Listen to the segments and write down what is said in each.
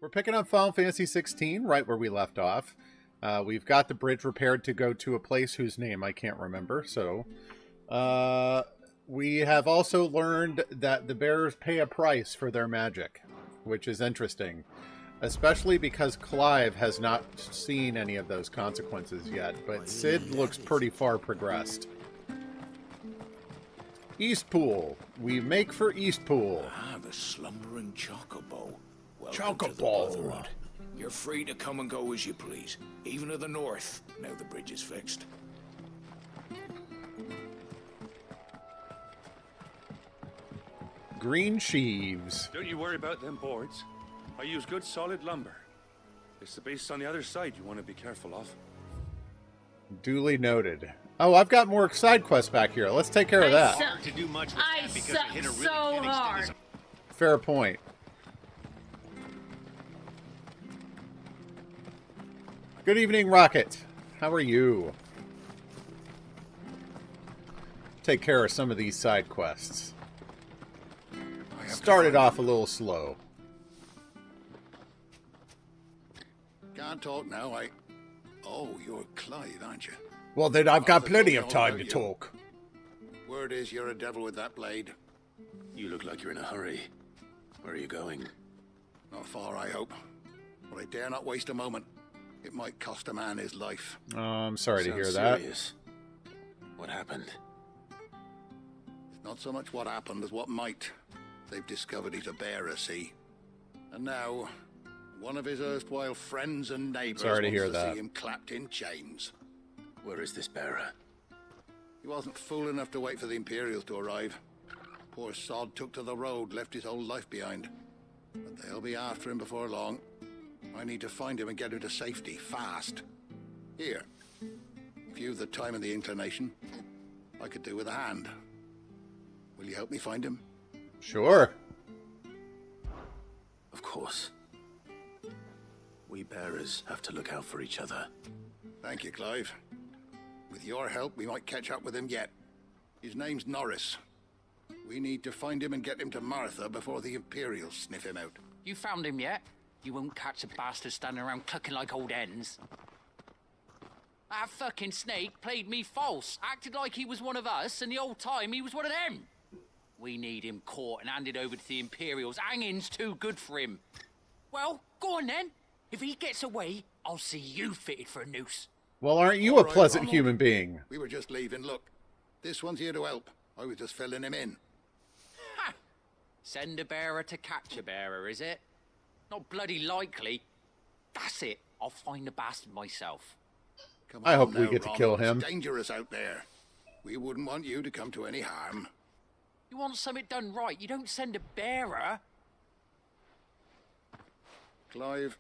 We're picking up Final Fantasy XVI right where we left off. We've got the bridge repaired to go to a place whose name I can't remember. So, we have also learned that the bearers pay a price for their magic, which is interesting. Especially because Clive has not seen any of those consequences yet, but Sid looks pretty far progressed. Eastpool. We make for Eastpool. Ah, the slumbering chocobo. Chocobo. You're free to come and go as you please, even to the north, now the bridge is fixed. Green sheaves. Don't you worry about them boards. I use good solid lumber. It's the base on the other side you want to be careful of. Duly noted. Oh, I've got more side quests back here. Let's take care of that. To do much with I that because suck you hit a really so canny hard. stage. Fair point. Good evening, Rocket. How are you? Take care of some of these side quests. Started off a little slow. Can't talk now, Oh, you're Clive, aren't you? Well, then I've got plenty of time to talk. Word is you're a devil with that blade. You look like you're in a hurry. Where are you going? Not far, I hope. But I dare not waste a moment. It might cost a man his life. Oh, I'm sorry to Sounds hear that. serious. What happened? It's not so much what happened as what might. They've discovered he's a bearer, see? And now, one of his erstwhile friends and neighbors Sorry to hear wants to that. see him clapped in chains. Where is this bearer? He wasn't fool enough to wait for the Imperials to arrive. Poor sod took to the road, left his whole life behind. But they'll be after him before long. I need to find him and get him to safety, fast. Here, if you've the time and the inclination, I could do with a hand. Will you help me find him? Sure. Of course. We bearers have to look out for each other. Thank you, Clive. With your help, we might catch up with him yet. His name's Norris. We need to find him and get him to Martha before the Imperials sniff him out. You found him yet? You won't catch a bastard standing around clucking like old hens. That fucking snake played me false, acted like he was one of us, and the whole time he was one of them. We need him caught and handed over to the Imperials. Hanging's too good for him. Well, go on then. If he gets away, I'll see you fitted for a noose. Well, aren't you All a right, pleasant Ronald. human being? We were just leaving. Look, this one's here to help. I was just filling him in. Ha! Send a bearer to catch a bearer, is it? Not bloody likely. That's it. I'll find the bastard myself. Come I on hope we now, get to Ronald. kill him. It's dangerous out there. We wouldn't want you to come to any harm. You want something done right, you don't send a bearer. Clive,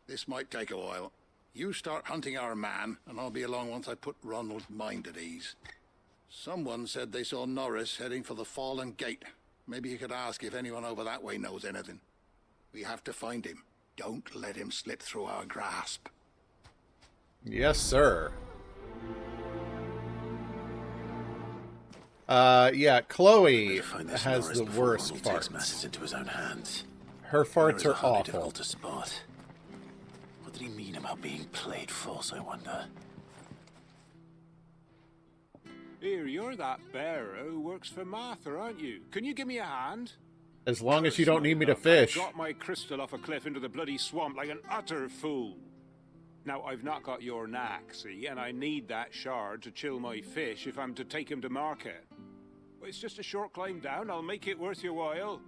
this might take a while. You start hunting our man, and I'll be along once I put Ronald's mind at ease. Someone said they saw Norris heading for the Fallen Gate. Maybe you could ask if anyone over that way knows anything. We have to find him. Don't let him slip through our grasp. Yes, sir. Yeah, Chloe Better find this has Norris the before worst Ronald takes farts. matters into his own hands. Her farts Bearers are hardly awful. difficult to spot. What did he mean about being played false, I wonder? Here, you're that bearer who works for Martha, aren't you? Can you give me a hand? As long as you don't need me to Look, I fish. dropped my crystal off a cliff into the bloody swamp like an utter fool. Now, I've not got your knack, see, and I need that shard to chill my fish if I'm to take him to market. Well, it's just a short climb down. I'll make it worth your while.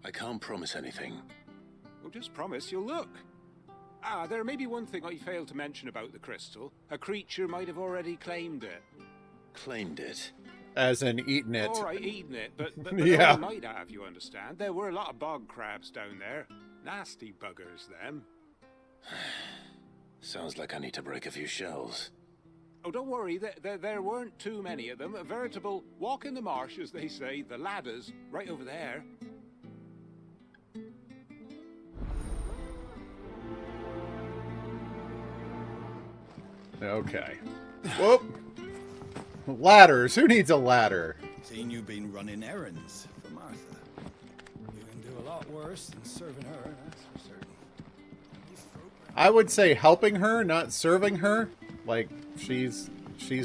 I can't promise anything. Well, just promise you'll look. Ah, there may be one thing I failed to mention about the crystal. A creature might have already claimed it. Claimed it. As in eating it. All right, eating it, but Yeah. only might have, you understand. There were a lot of bog crabs down there. Nasty buggers, them. Sounds like I need to break a few shells. Oh, don't worry, there weren't too many of them. A veritable walk in the marsh, as they say, the ladders, right over there. Okay. Whoop. Ladders. Who needs a ladder? Seen you been running errands for Martha. You can do a lot worse worse than serving her, that's for certain. I would say helping her, not serving her. Like, she's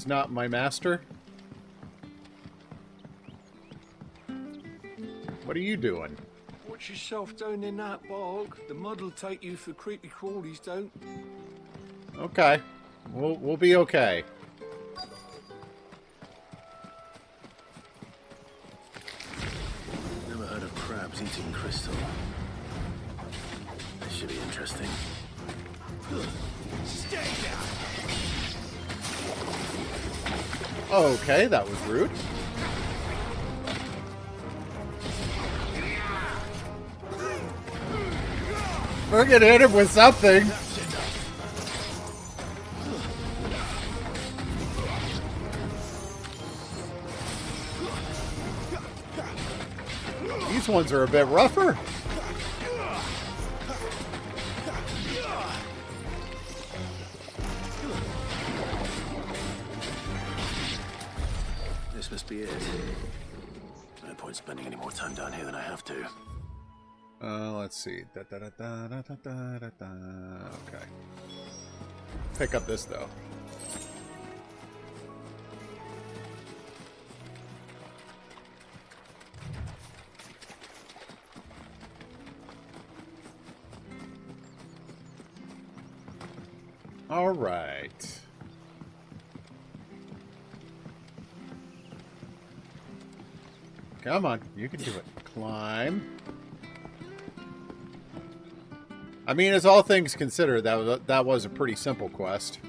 not my master. What are you doing? Watch yourself down in that bog. The mud'll take you for creepy crawlies, don't. Okay. We'll be okay. Never heard of crabs eating crystal. This should be interesting. Stay down! Okay, that was rude. We're gonna hit him with something. These ones are a bit rougher. This must be it. No point spending any more time down here than I have to. Let's see. Okay. Pick up this, though. All right. Come on, you can do it. Climb. I mean, as all things considered, that was a pretty simple quest.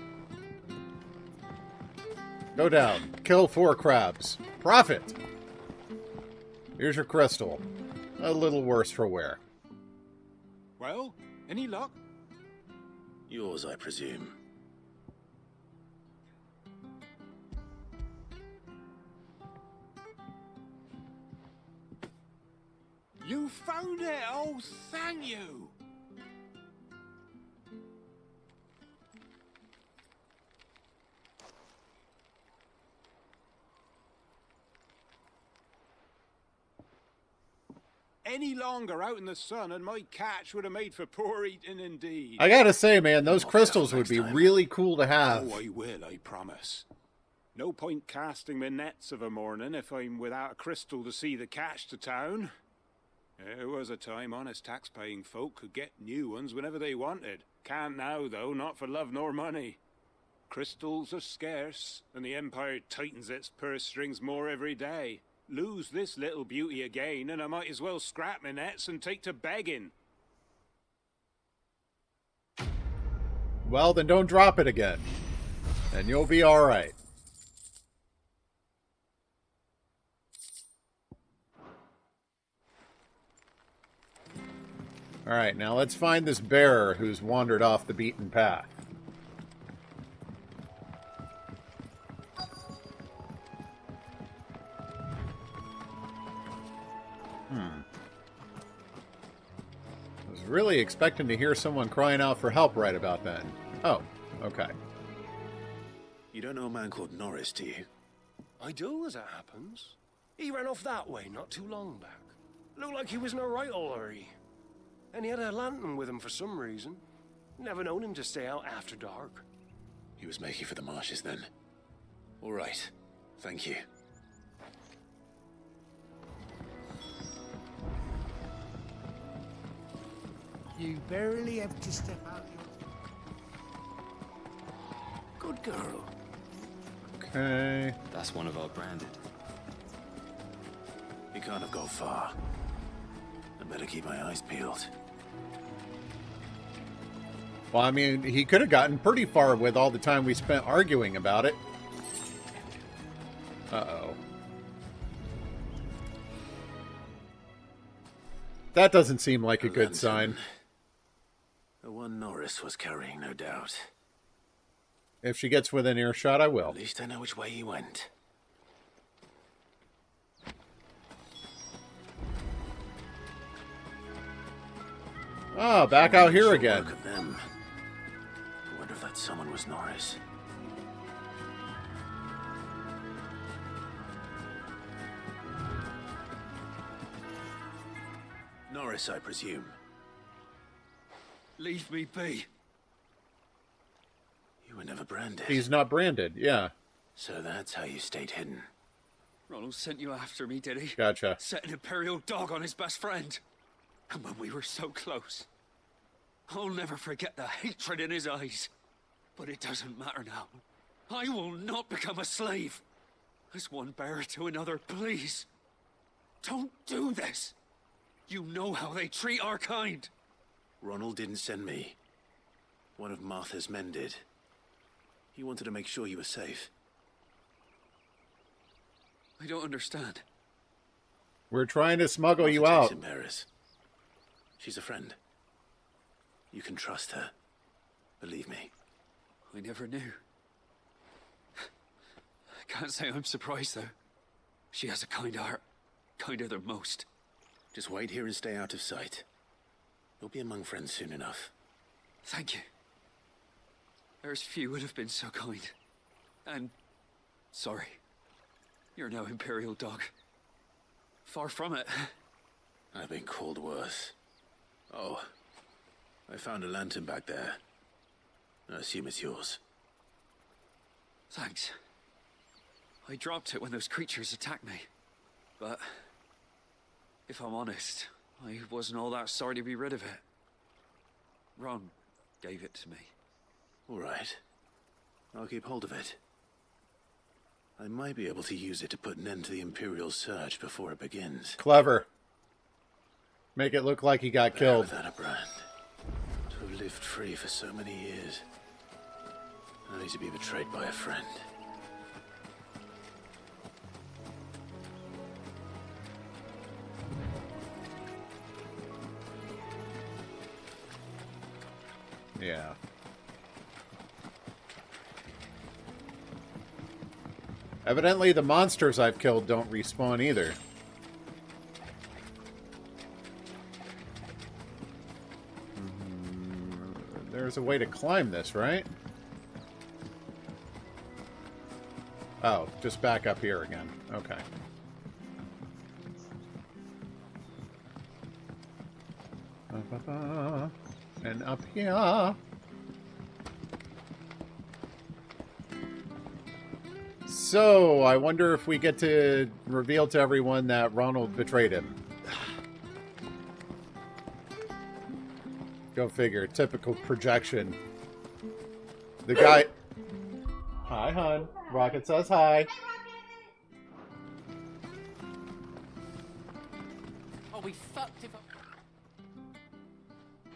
Go down. Kill 4 crabs. Profit! Here's your crystal. A little worse for wear. Well, any luck? Yours, I presume. You found it! Oh, thank you! Any longer out in the sun and my catch would have made for poor eating indeed. I gotta say, man, those crystals would be really cool to have. Oh, I will, I promise. No point casting my nets of a morning if I'm without a crystal to see the catch to town. There was a time honest tax-paying folk could get new ones whenever they wanted. Can't now, though, not for love nor money. Crystals are scarce, and the Empire tightens its purse strings more every day. Lose this little beauty again, and I might as well scrap my nets and take to begging. Well, then don't drop it again. And you'll be alright. Alright, now let's find this bearer who's wandered off the beaten path. I was really expecting to hear someone crying out for help right about then. Oh, okay. You don't know a man called Norris, do you? I do, as it happens. He ran off that way not too long back. Looked like he was in a right old hurry. And he had a lantern with him for some reason. Never known him to stay out after dark. He was making for the marshes then. All right. Thank you. You barely have to step out your... Good girl. Okay. That's one of our branded. He can't have gone far. I better keep my eyes peeled. Well, I mean, he could have gotten pretty far with all the time we spent arguing about it. Uh-oh. That doesn't seem like a good sign. The one Norris was carrying, no doubt. If she gets within earshot, I will. At least I know which way he went. Ah, back out here again. Look at them. I wonder if that someone was Norris. Norris Maris, I presume. Leave me be. You were never branded. He's not branded, yeah. So that's how you stayed hidden. Ronald sent you after me, did he? Gotcha. Set an Imperial dog on his best friend. And when we were so close, I'll never forget the hatred in his eyes. But it doesn't matter now. I will not become a slave. As one bearer to another, please. Don't do this. You know how they treat our kind. Ronald didn't send me. One of Martha's men did. He wanted to make sure you were safe. I don't understand. We're trying to smuggle Martha you takes out. it, Maris. She's a friend. You can trust her. Believe me. I never knew. I can't say I'm surprised, though. She has a kind heart. Kinder than most. Just wait here and stay out of sight. You'll be among friends soon enough. Thank you. There's few would have been so kind. And sorry. You're no Imperial dog. Far from it. I've been called worse. Oh, I found a lantern back there. I assume it's yours. Thanks. I dropped it when those creatures attacked me. But if I'm honest, I wasn't all that sorry to be rid of it. Ron gave it to me. All right. I'll keep hold of it. I might be able to use it to put an end to the Imperial surge before it begins. Clever. Make it look like he got killed. Without a brand. To have lived free for so many years. Only to be betrayed by a friend. Yeah. Evidently the monsters I've killed don't respawn either. There's a way to climb this, right? Oh, just back up here again. Okay. And up here. So, I wonder if we get to reveal to everyone that Ronald betrayed him. Go figure. Typical projection. The guy... Hi, hon. Rocket says hi. I'll be fucked if I...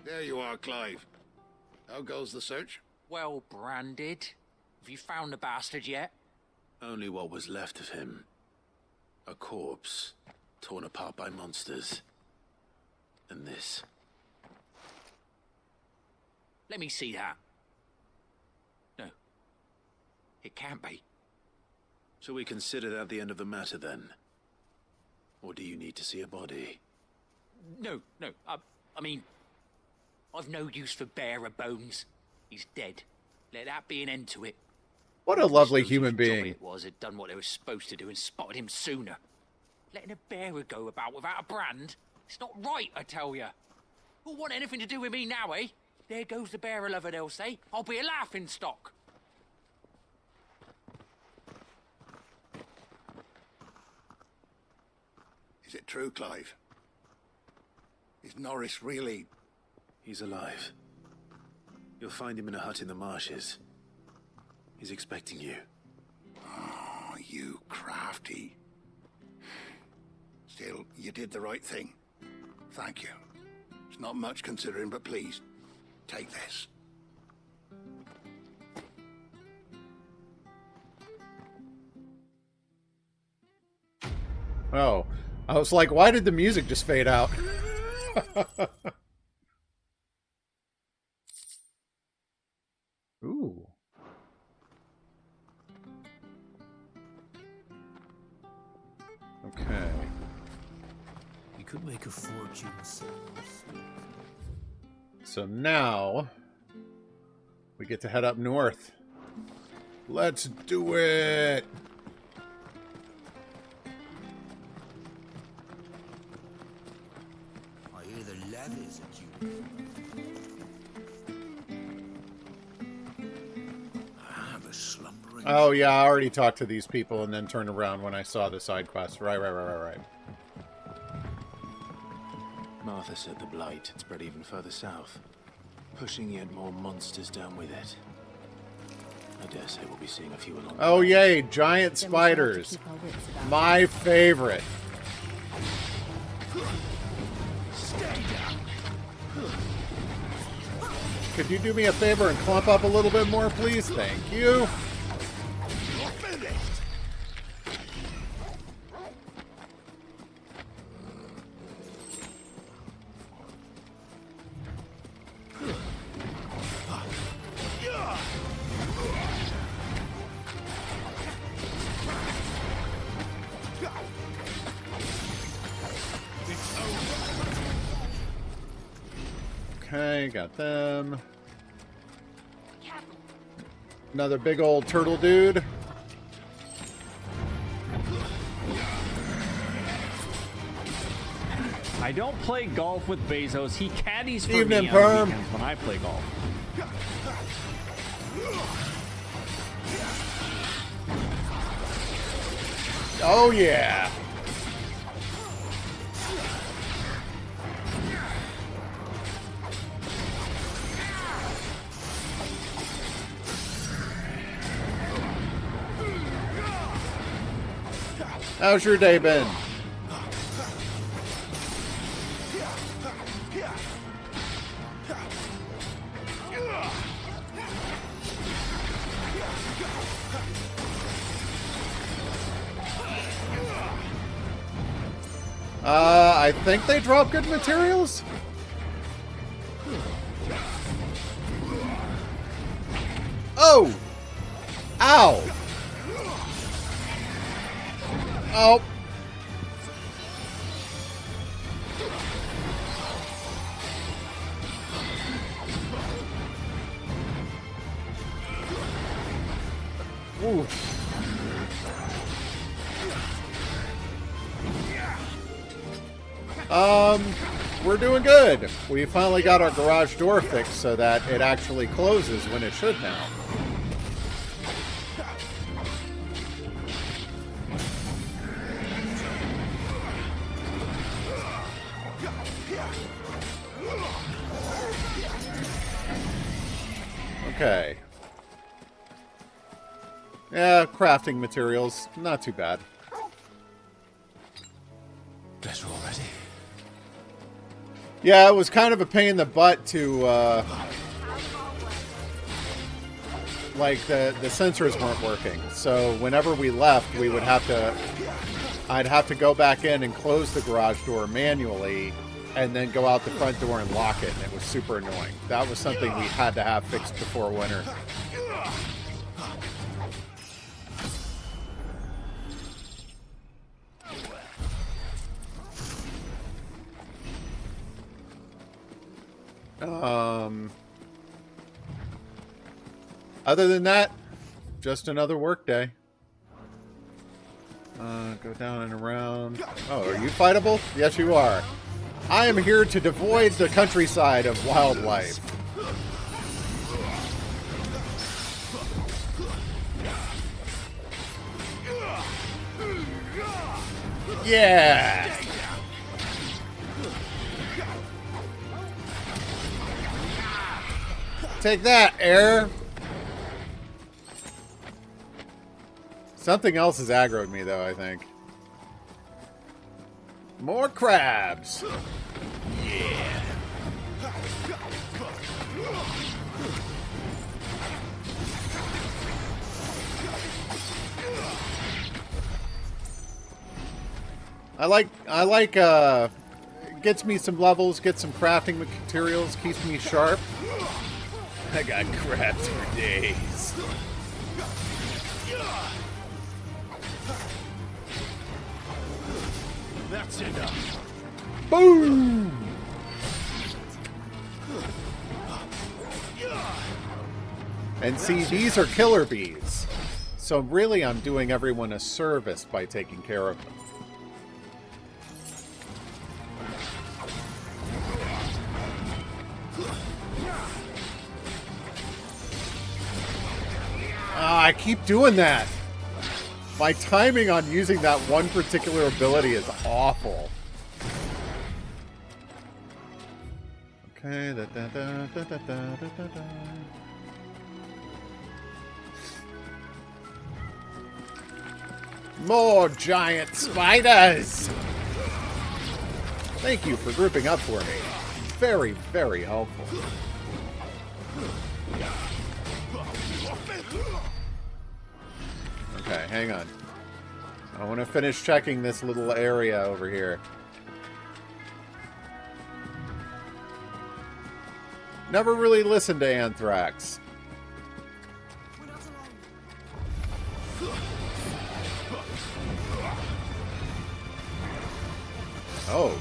There you are, Clive. How goes the search? Well branded. Have you found the bastard yet? Only what was left of him. A corpse, torn apart by monsters. And this. Let me see that. No. It can't be. Shall we consider that the end of the matter, then? Or do you need to see a body? No. I mean, I've no use for bearer bones. He's dead. Let that be an end to it. What a lovely Those human whose job being. it was had done what they were supposed to do and spotted him sooner. Letting a bearer go about without a brand? It's not right, I tell you. Who'll want anything to do with me now, eh? There goes the bearer lover, they'll say. I'll be a laughing stock. Is it true, Clive? Is Norris really... He's alive. You'll find him in a hut in the marshes. He's expecting you. Oh, you crafty. Still, you did the right thing. Thank you. It's not much considering, but please, take this. Oh. I was like, why did the music just fade out? Ooh. Okay. You could make a fortune. So now we get to head up north. Let's do it. I hear they're The slumbering. Oh, yeah, I already talked to these people and then turned around when I saw the side quest. Right. Martha said the blight had spread even further south, pushing yet more monsters down with it. I dare say we'll be seeing a few along. Oh, yay, giant spiders. My favorite. Could you do me a favor and clump up a little bit more, please? Thank you. Okay, got them. Another big old turtle dude. I don't play golf with Bezos. He caddies for Evening, me on Perm. weekends when I play golf. Oh, yeah. How's your day been? I think they drop good materials. Oh! Ow! Oh! Ooh. We're doing good. We finally got our garage door fixed so that it actually closes when it should now. Okay. Yeah, crafting materials, not too bad. Guess we're all ready. Yeah, it was kind of a pain in the butt to, like, the sensors weren't working. So whenever we left, we would have to, I'd have to go back in and close the garage door manually and then go out the front door and lock it. And it was super annoying. That was something we had to have fixed before winter. Other than that, just another work day. Go down and around. Oh, are you fightable? Yes, you are. I am here to devoid the countryside of wildlife. Yeah! Take that, air! Something else has aggroed me, though, I think. More crabs! Yeah! I like, gets me some levels, gets some crafting materials, keeps me sharp. I got crabs for days. That's enough. Boom! And see, these are killer bees. So really, I'm doing everyone a service by taking care of them. I keep doing that. My timing on using that one particular ability is awful. Okay. More giant spiders! Thank you for grouping up for me. Very, very helpful. Okay, hang on. I want to finish checking this little area over here. Never really listened to Anthrax. Oh.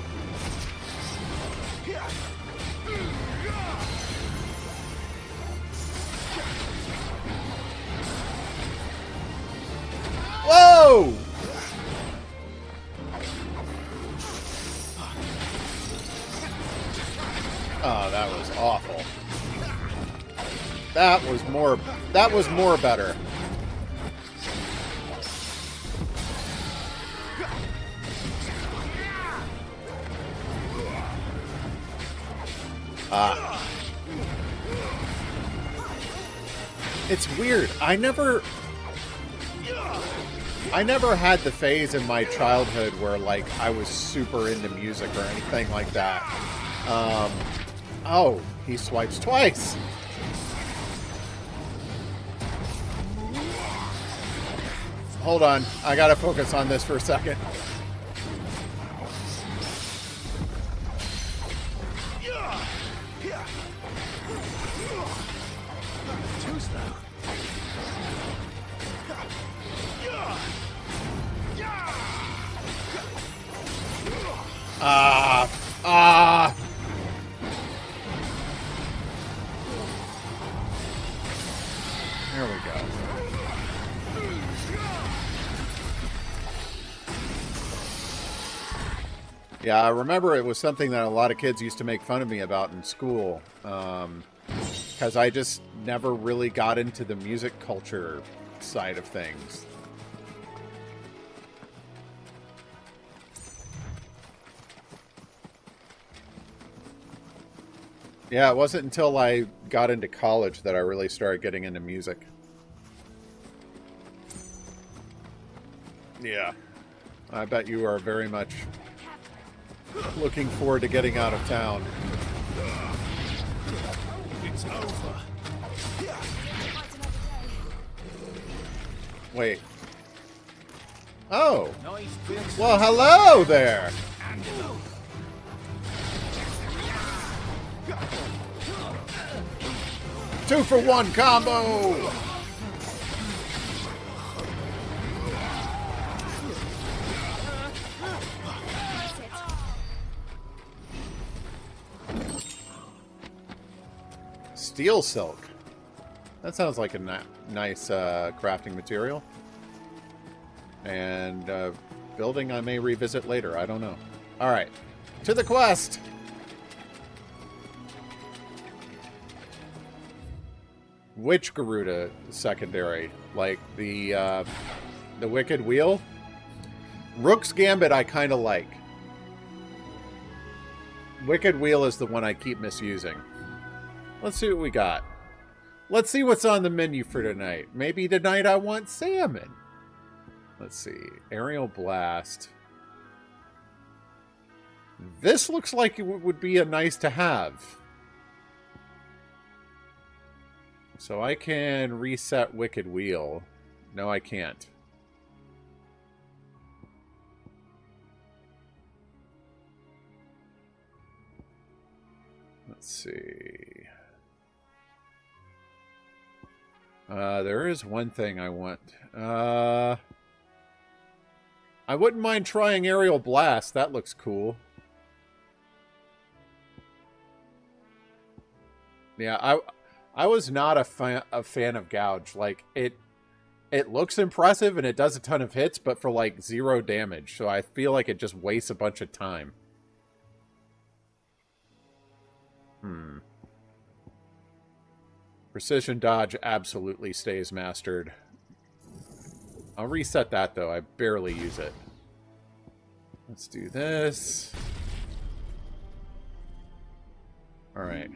Whoa! Oh, that was awful. That was more better. It's weird. I never had the phase in my childhood where, like, I was super into music or anything like that. Oh, he swipes twice. Hold on. I gotta focus on this for a second. There we go. Yeah, I remember it was something that a lot of kids used to make fun of me about in school. Because I just never really got into the music culture side of things. Yeah, it wasn't until I got into college that I really started getting into music. Yeah. I bet you are very much looking forward to getting out of town. It's over. Wait. Oh. Well, hello there. 2-for-1 combo! Steel silk. That sounds like a nice crafting material. And building I may revisit later. I don't know. Alright. To the quest! Which Garuda secondary? Like the Wicked Wheel? Rook's Gambit I kind of like. Wicked Wheel is the one I keep misusing. Let's see what we got. Let's see what's on the menu for tonight. Maybe tonight I want salmon. Let's see. Aerial Blast. This looks like it would be a nice to have. So I can reset Wicked Wheel. No, I can't. Let's see. There is one thing I want. I wouldn't mind trying Aerial Blast. That looks cool. Yeah, I was not a fan of Gouge. Like, it looks impressive and it does a ton of hits, but for like 0 damage. So I feel like it just wastes a bunch of time. Precision dodge absolutely stays mastered. I'll reset that, though. I barely use it. Let's do this. All right.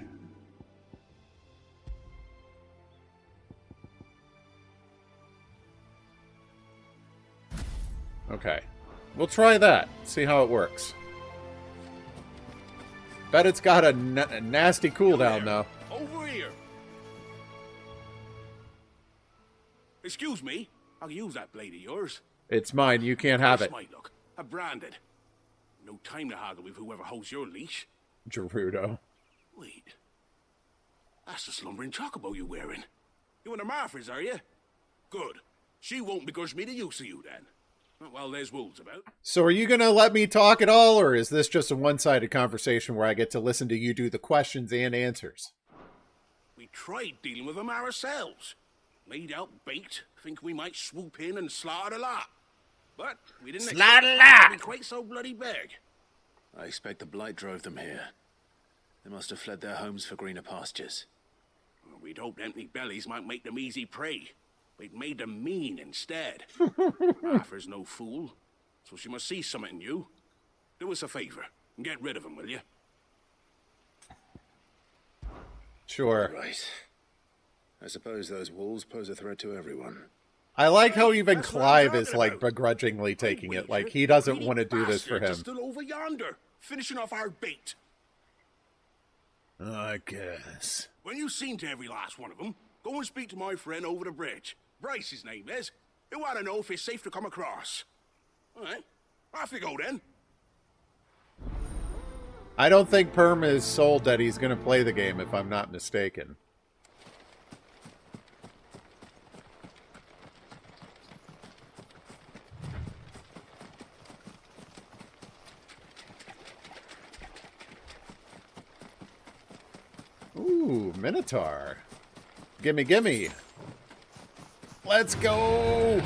Okay. We'll try that. See how it works. Bet it's got a nasty cooldown, though. Over here. Excuse me. I'll use that blade of yours. It's mine. You can't have it. My luck. I'm branded. No time to haggle with whoever holds your leash. Gerudo. Wait. That's the slumbering chocobo you're wearing. You in the Marfors, are you? Good. She won't begrudge me the use of you, then. Well, there's wolves about. So are you going to let me talk at all, or is this just a one-sided conversation where I get to listen to you do the questions and answers? We tried dealing with them ourselves. Laid out bait, think we might swoop in and slaughter the lot. But we didn't expect to be quite so bloody big. I expect the blight drove them here. They must have fled their homes for greener pastures. Well, we'd hoped empty bellies might make them easy prey. We'd made them mean instead. Arthur's no fool, so she must see something in you. Do us a favor and get rid of them, will you? Sure. Right. I suppose those wolves pose a threat to everyone. I like how even Clive is, like, begrudgingly taking it. Like, he doesn't want to do this for him. Still over yonder, finishing off our bait. I guess. When you've seen to every last one of them, go and speak to my friend over the bridge. Bryce, his name is. He'll want to know if it's safe to come across. All right, off you go then. I don't think Perm is sold that he's going to play the game, if I'm not mistaken. Ooh, Minotaur. Gimme, gimme. Let's go!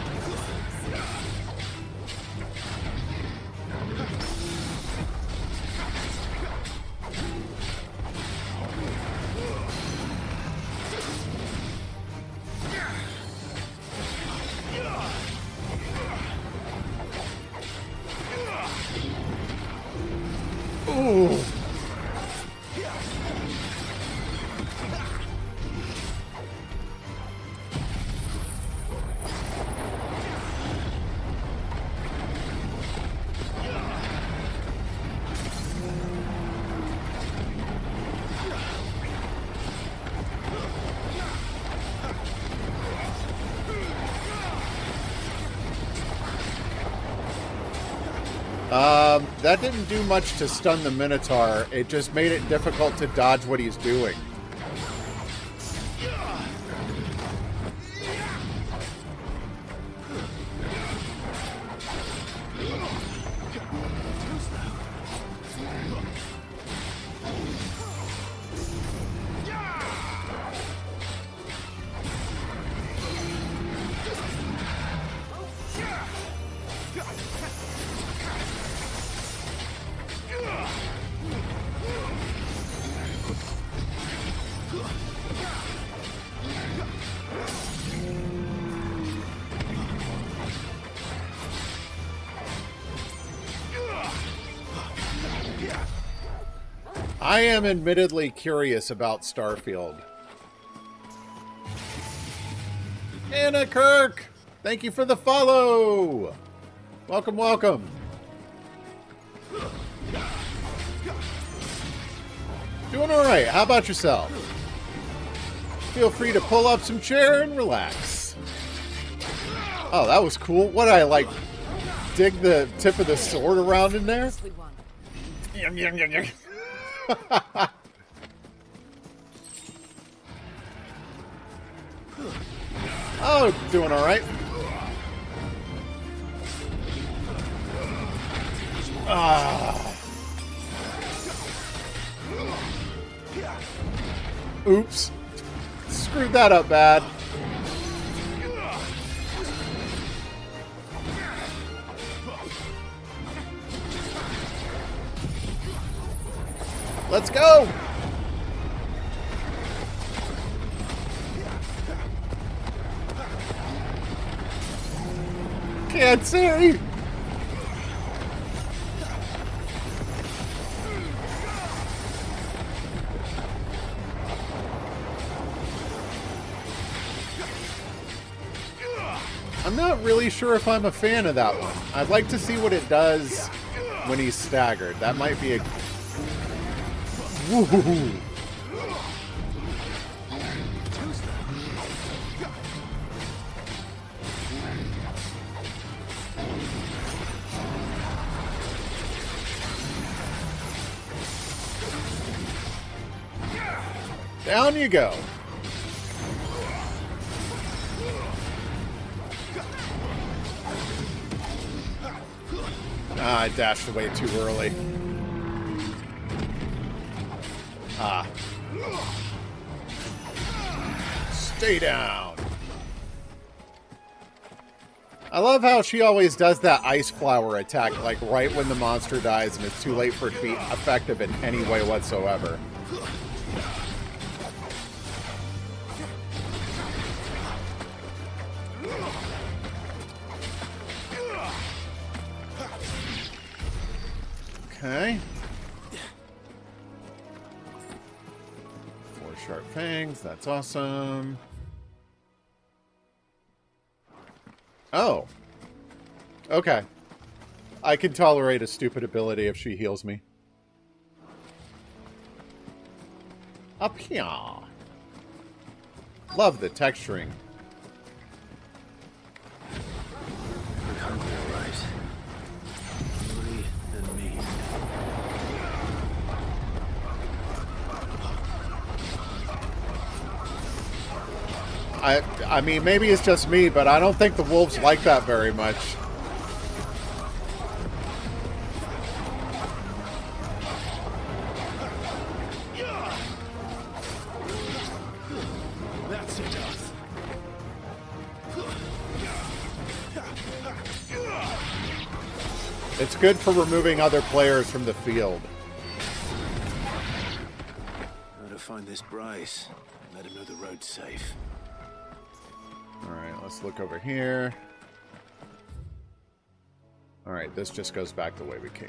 Ooh. That didn't do much to stun the Minotaur. It just made it difficult to dodge what he's doing. I am admittedly curious about Starfield. Anna Kirk! Thank you for the follow! Welcome, welcome. Doing alright. How about yourself? Feel free to pull up some chair and relax. Oh, that was cool. What did I, like, dig the tip of the sword around in there? Yum, yum, yum, yum. Oh, doing all right. Oops. Screwed that up bad. Let's go! can't see! I'm not really sure if I'm a fan of that one. I'd like to see what it does when he's staggered. That might be a... Woo-hoo-hoo. Down you go. Ah, I dashed away too early. Ah. Stay down. I love how she always does that ice flower attack, like right when the monster dies and it's too late for it to be effective in any way whatsoever. Okay. 4 sharp fangs. That's awesome. Oh. Okay. I can tolerate a stupid ability if she heals me. Up here. Love the texturing. Look hungry, all right. Hungry and me. I mean, maybe it's just me, but I don't think the wolves like that very much. That's enough. It's good for removing other players from the field. Gotta find this Bryce. Let him know the road's safe. Alright, let's look over here. Alright, this just goes back the way we came.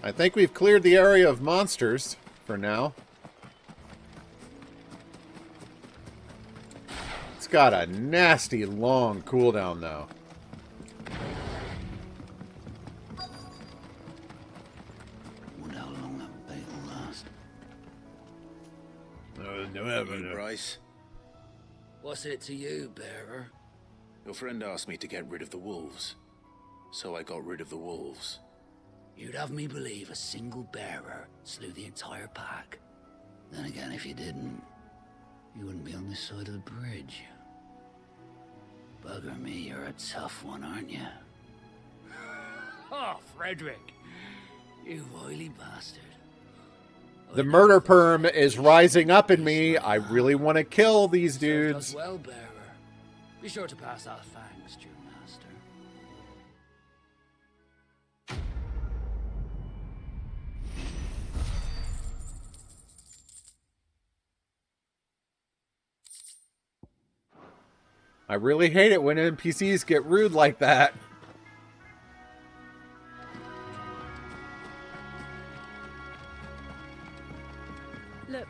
I think we've cleared the area of monsters for now. It's got a nasty long cooldown though. Wonder how long that bait will last. Hey, Bryce, What's it to you, bearer? your friend asked me to get rid of the wolves. So I got rid of the wolves. You'd have me believe a single bearer slew the entire pack. Then again, if you didn't, you wouldn't be on this side of the bridge. Bugger me, you're a tough one, aren't you? Oh, Frederick. You wily bastard. The murder perm is rising up in me. I really want to kill these dudes. Well, bearer. Be sure to pass out thanks to your master. I really hate it when NPCs get rude like that. Look,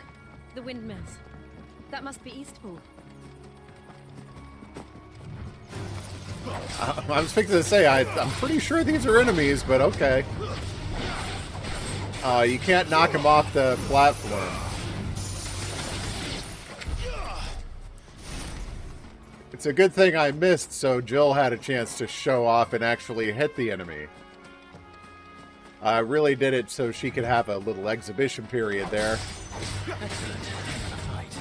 the windmills. That must be Eastpool. I was fixing to say, I'm pretty sure these are enemies, but okay. You can't knock them off the platform. It's a good thing I missed, so Jill had a chance to show off and actually hit the enemy. I really did it so she could have a little exhibition period there. Excellent. Fight.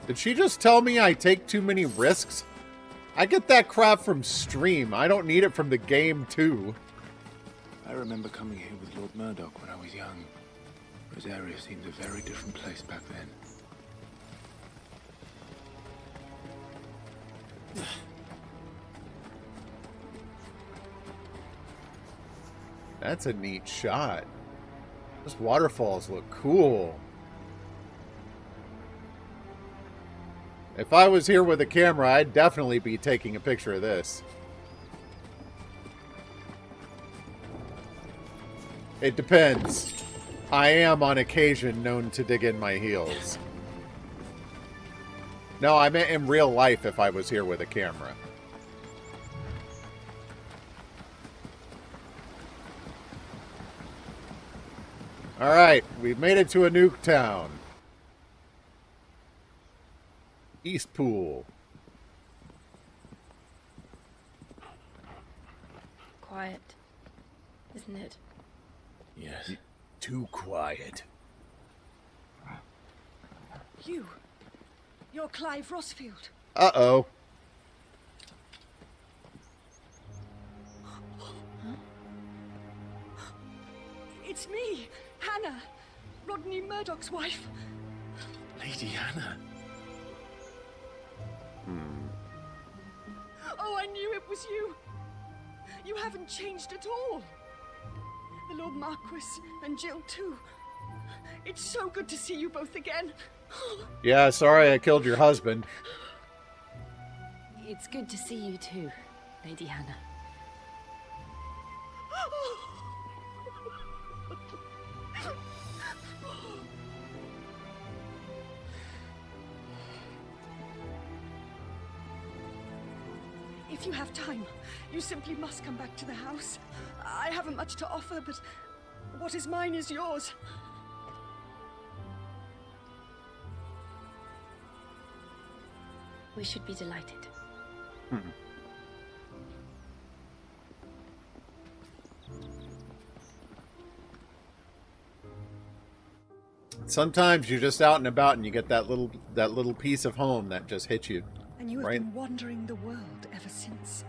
Did she just tell me I take too many risks? I get that crap from stream. I don't need it from the game, too. I remember coming here with Lord Murdoch when I was young. Rosaria seemed a very different place back then. That's a neat shot. Those waterfalls look cool. If I was here with a camera, I'd definitely be taking a picture of this. It depends. I am, on occasion, known to dig in my heels. No, I meant in real life if I was here with a camera. Alright, we've made it to a new town. East Pool. Quiet, isn't it? Yes. Too quiet. You're Clive Rossfield. Uh-oh. It's me, Hannah, Rodney Murdoch's wife. Lady Hannah. Oh, I knew it was you. You haven't changed at all. The Lord Marquis and Jill too. It's so good to see you both again. Yeah, sorry I killed your husband. It's good to see you too, Lady Hannah. If you have time, you simply must come back to the house. I haven't much to offer, but what is mine is yours. We should be delighted. Sometimes you're just out and about and you get that little piece of home that just hits you. And you have right? been wandering the world ever since.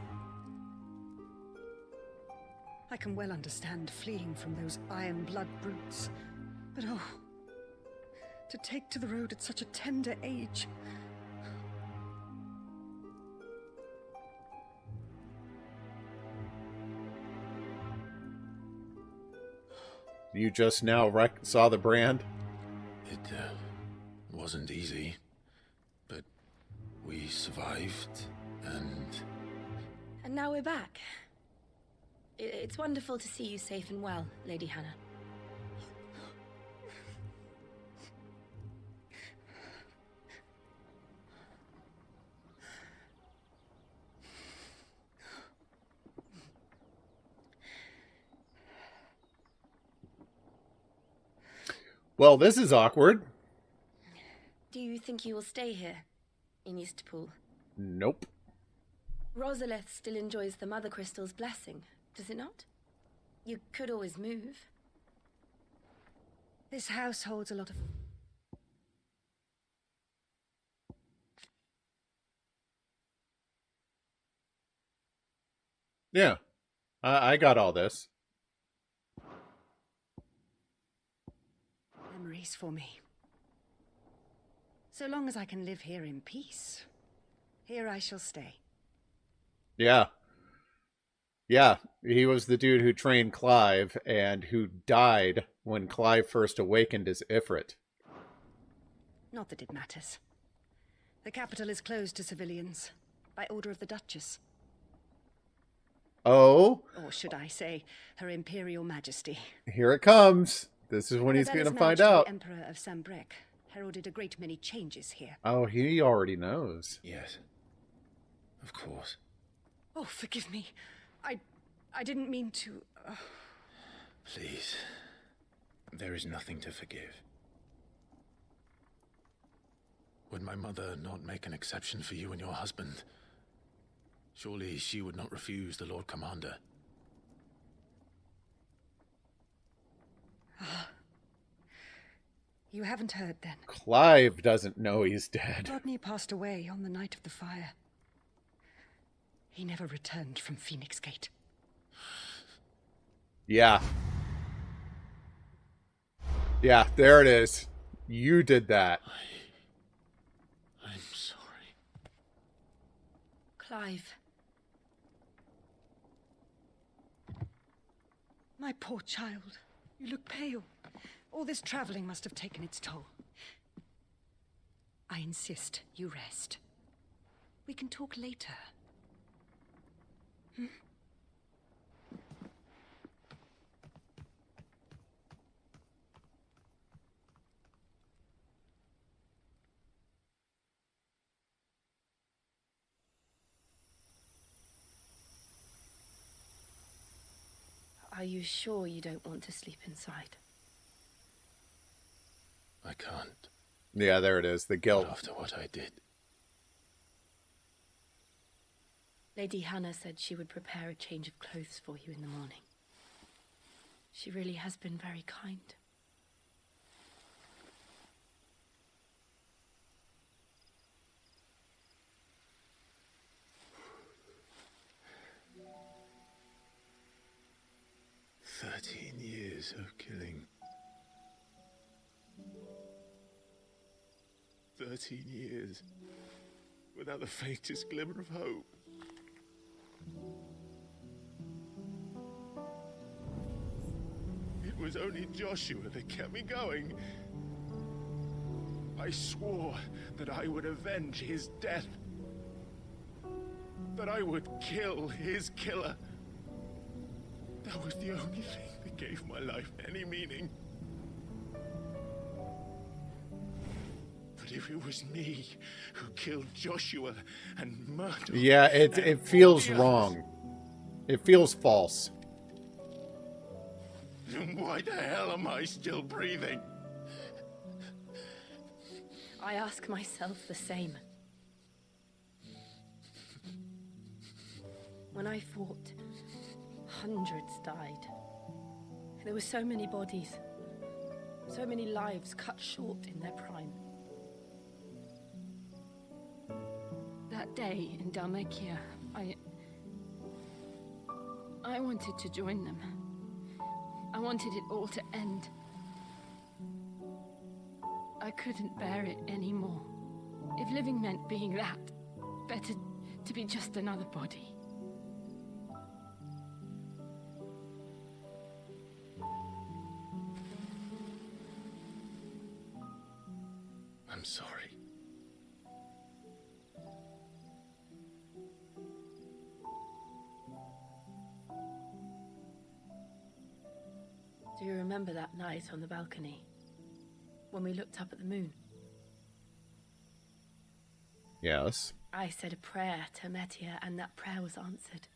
I can well understand fleeing from those iron blood brutes. But oh, to take to the road at such a tender age. You just now saw the brand? It wasn't easy, but we survived, and... And now we're back. It's wonderful to see you safe and well, Lady Hannah. Well, this is awkward. Do you think you will stay here, in Eastpool? Nope. Rosalith still enjoys the Mother Crystal's blessing, does it not? You could always move. This house holds a lot of... Yeah. I got all this. memories for me. So long as I can live here in peace, here I shall stay. Yeah. Yeah, he was the dude who trained Clive and who died when Clive first awakened as Ifrit. Not that it matters. The capital is closed to civilians, by order of the Duchess. Oh? Or should I say, Her Imperial Majesty. Here it comes. This is when he's going to find out. The Emperor of Sambrec heralded a great many changes here. Oh, he already knows. Yes. Of course. Oh, forgive me. I didn't mean to... Please. There is nothing to forgive. Would my mother not make an exception for you and your husband? Surely she would not refuse the Lord Commander. You haven't heard, then? Clive doesn't know he's dead. Rodney passed away on the night of the fire. He never returned from Phoenix Gate. Yeah. Yeah, there it is. You did that. I'm sorry. Clive. My poor child. You look pale. All this traveling must have taken its toll. I insist you rest. We can talk later. Hmm? Are you sure you don't want to sleep inside? I can't. Yeah, there it is. The guilt. Not after what I did. Lady Hannah said she would prepare a change of clothes for you in the morning. She really has been very kind. Years of killing. 13 years without the faintest glimmer of hope. It was only Joshua that kept me going. I swore that I would avenge his death. That I would kill his killer. That was the only thing that gave my life any meaning. But if it was me who killed Joshua and murdered... Yeah, it feels wrong. It feels false. Then why the hell am I still breathing? I ask myself the same. When I fought, hundreds died. There were so many bodies, so many lives cut short in their prime. That day in Dalmekia, I wanted to join them. I wanted it all to end. I couldn't bear it anymore. If living meant being that, better to be just another body. I'm sorry. Do you remember that night on the balcony? When we looked up at the moon? Yes. I said a prayer to Metia, and that prayer was answered.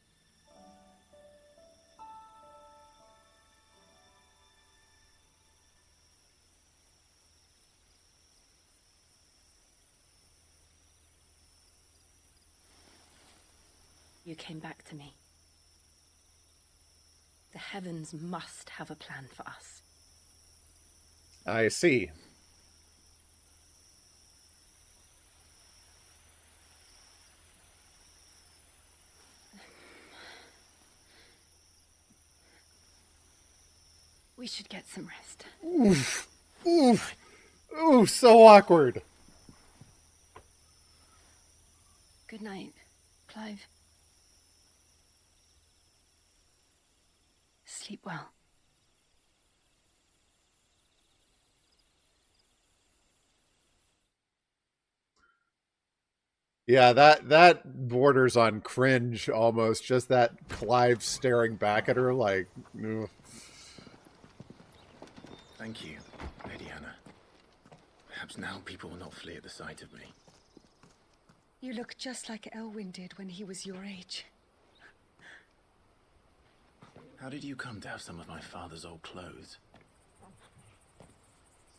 You came back to me. The heavens must have a plan for us. I see. We should get some rest. Oof. Oof. Ooh, so awkward. Good night, Clive. Sleep well. Yeah, that borders on cringe almost. Just that Clive staring back at her like, ugh. Thank you, Lady Hannah. Perhaps now people will not flee at the sight of me. You look just like Elwyn did when he was your age. How did you come to have some of my father's old clothes?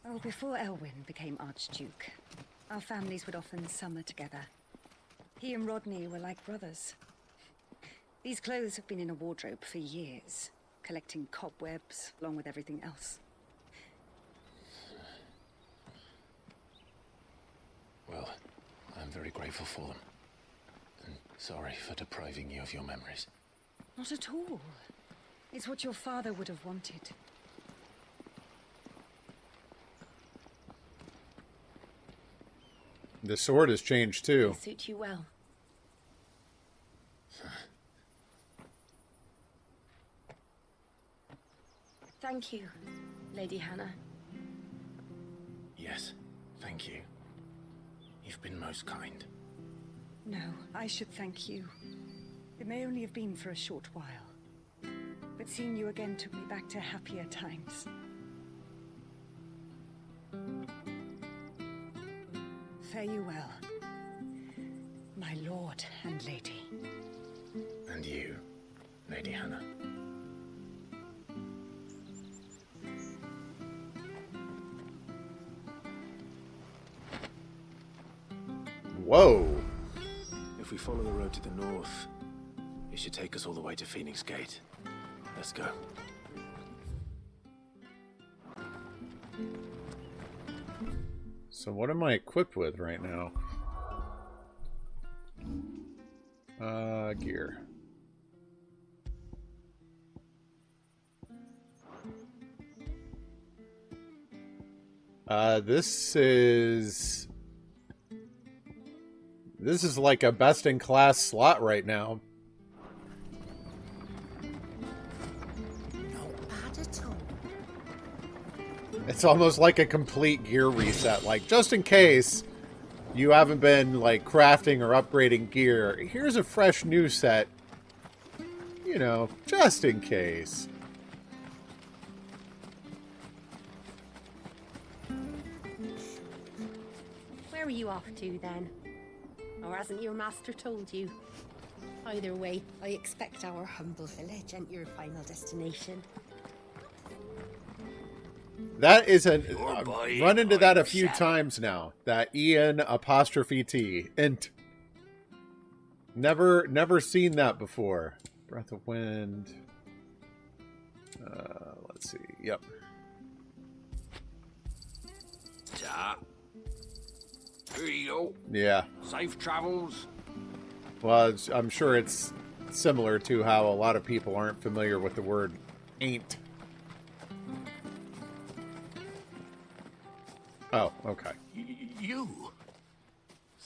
Oh, before Elwyn became Archduke, our families would often summer together. He and Rodney were like brothers. These clothes have been in a wardrobe for years, collecting cobwebs along with everything else. Well, I'm very grateful for them. And sorry for depriving you of your memories. Not at all. It's what your father would have wanted. The sword has changed too. They suit you well. Thank you, Lady Hannah. Yes, thank you. You've been most kind. No, I should thank you. It may only have been for a short while, but seeing you again took me back to happier times. Fare you well, my lord and lady. And you, Lady Hannah. Whoa. If we follow the road to the north, it should take us all the way to Phoenix Gate. Let's go. So what am I equipped with right now? Gear. This is like a best-in-class slot right now. Not bad at all. It's almost like a complete gear reset. Like, just in case you haven't been, like, crafting or upgrading gear, here's a fresh new set. You know, just in case. Where are you off to, then? Or hasn't your master told you? Either way, I expect our humble village ain't your final destination. That is I've run into that a few times now. That Ian apostrophe T. Int. Never seen that before. Breath of Wind. Let's see. Yep. Here you go. Yeah. Safe travels. Well, I'm sure it's similar to how a lot of people aren't familiar with the word ain't. Oh, okay. You?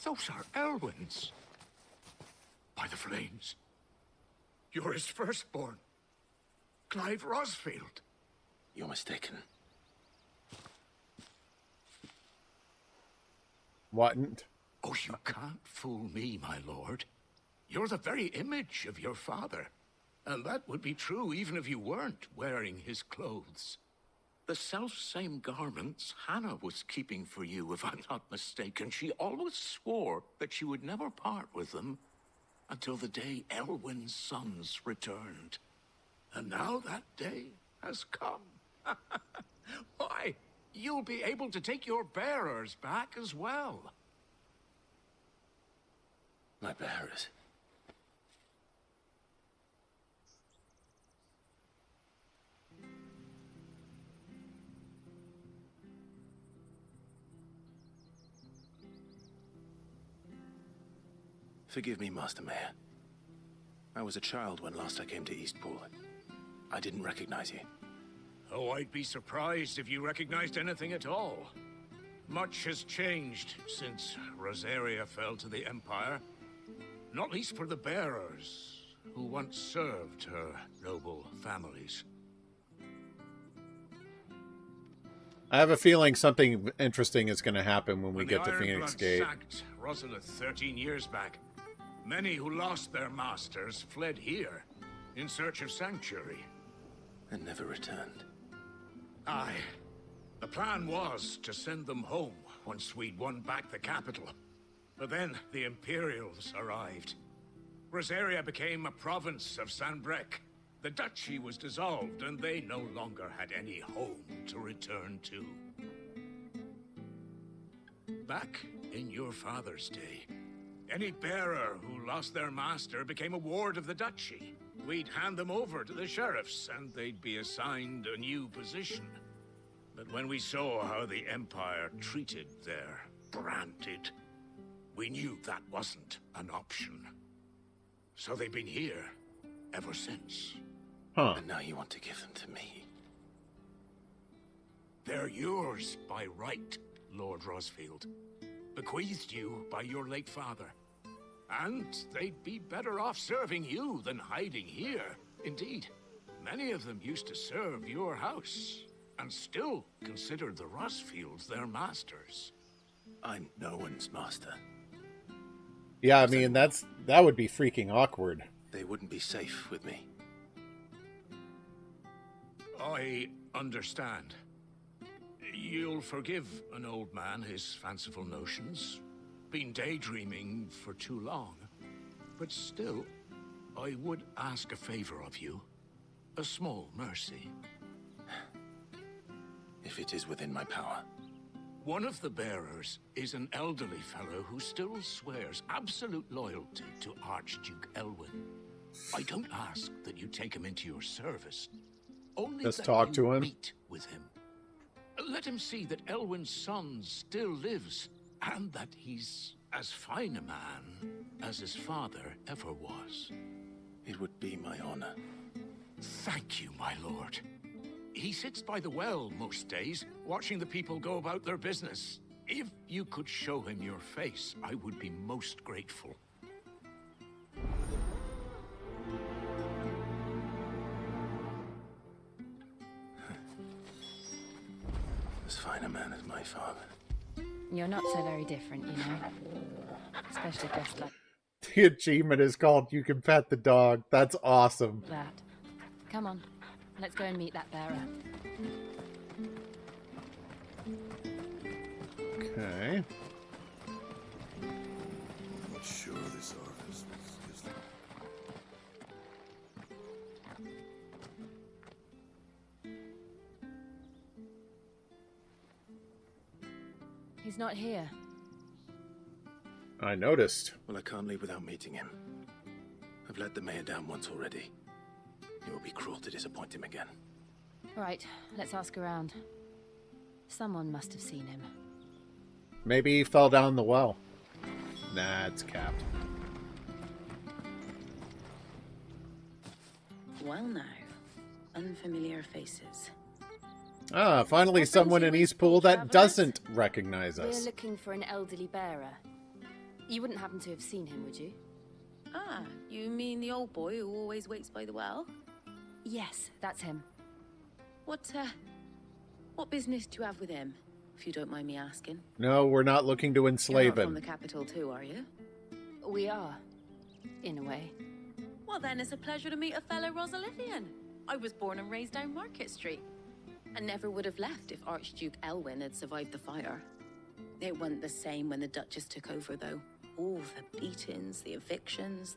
Those are Elwyn's. By the flames. You're his firstborn. Clive Rosfield. You're mistaken. Whatn't? Oh, you can't fool me, my lord. You're the very image of your father. And that would be true even if you weren't wearing his clothes. The self-same garments Hannah was keeping for you, if I'm not mistaken. She always swore that she would never part with them until the day Elwyn's sons returned. And now that day has come. Why, you'll be able to take your bearers back as well. My bearers? Forgive me, Master Mayor. I was a child when last I came to Eastpool. I didn't recognize you. Oh, I'd be surprised if you recognized anything at all. Much has changed since Rosaria fell to the Empire. Not least for the bearers, who once served her noble families. I have a feeling something interesting is going to happen when we get to Phoenix Gate. Sacked Rosalith 13 years back, many who lost their masters fled here in search of sanctuary. And never returned. Aye. The plan was to send them home once we'd won back the capital. But then the Imperials arrived. Rosaria became a province of Sanbreque. The duchy was dissolved, and they no longer had any home to return to. Back in your father's day, any bearer who lost their master became a ward of the duchy. We'd hand them over to the sheriffs, and they'd be assigned a new position. But when we saw how the Empire treated their branded, we knew that wasn't an option. So they've been here ever since. Huh. And now you want to give them to me? They're yours by right, Lord Rosfield. Bequeathed you by your late father. And they'd be better off serving you than hiding here. Indeed, Many of them used to serve your house, and still consider the Rossfields their masters. I'm no one's master. Yeah, I mean, that would be freaking awkward. They wouldn't be safe with me. I understand. You'll forgive an old man his fanciful notions. Been daydreaming for too long. But still, I would ask a favor of you. A small mercy. If it is within my power. One of the bearers is an elderly fellow who still swears absolute loyalty to Archduke Elwyn. I don't ask that you take him into your service. Only just that talk you to him. meet with him. Let him see that Elwyn's son still lives, and that he's as fine a man as his father ever was. It would be my honor. Thank you, my lord. He sits by the well most days, watching the people go about their business. If you could show him your face, I would be most grateful. As fine a man as my father. You're not so very different, you know. Especially dressed like The achievement is called "You Can Pet the Dog." That's awesome. that. Come on, let's go and meet that bearer. Okay. I'm not sure this artist is He's not here. I noticed. Well, I can't leave without meeting him. I've let the mayor down once already. It would be cruel to disappoint him again. Right, let's ask around. Someone must have seen him. Maybe he fell down the well. Nah, it's capped. Well now, unfamiliar faces. Ah, finally someone in Eastpool that doesn't recognize We're us. looking for an elderly bearer. You wouldn't happen to have seen him, would you? Ah, you mean the old boy who always waits by the well? Yes, that's him. What business do you have with him, if you don't mind me asking? No, we're not looking to You're enslave not from him. the capital too, are you? We are, in a way. Well then, it's a pleasure to meet a fellow Rosalifian. I was born and raised down Market Street. And never would have left if Archduke Elwyn had survived the fire. It wasn't the same when the Duchess took over, though. All the beatings, the evictions,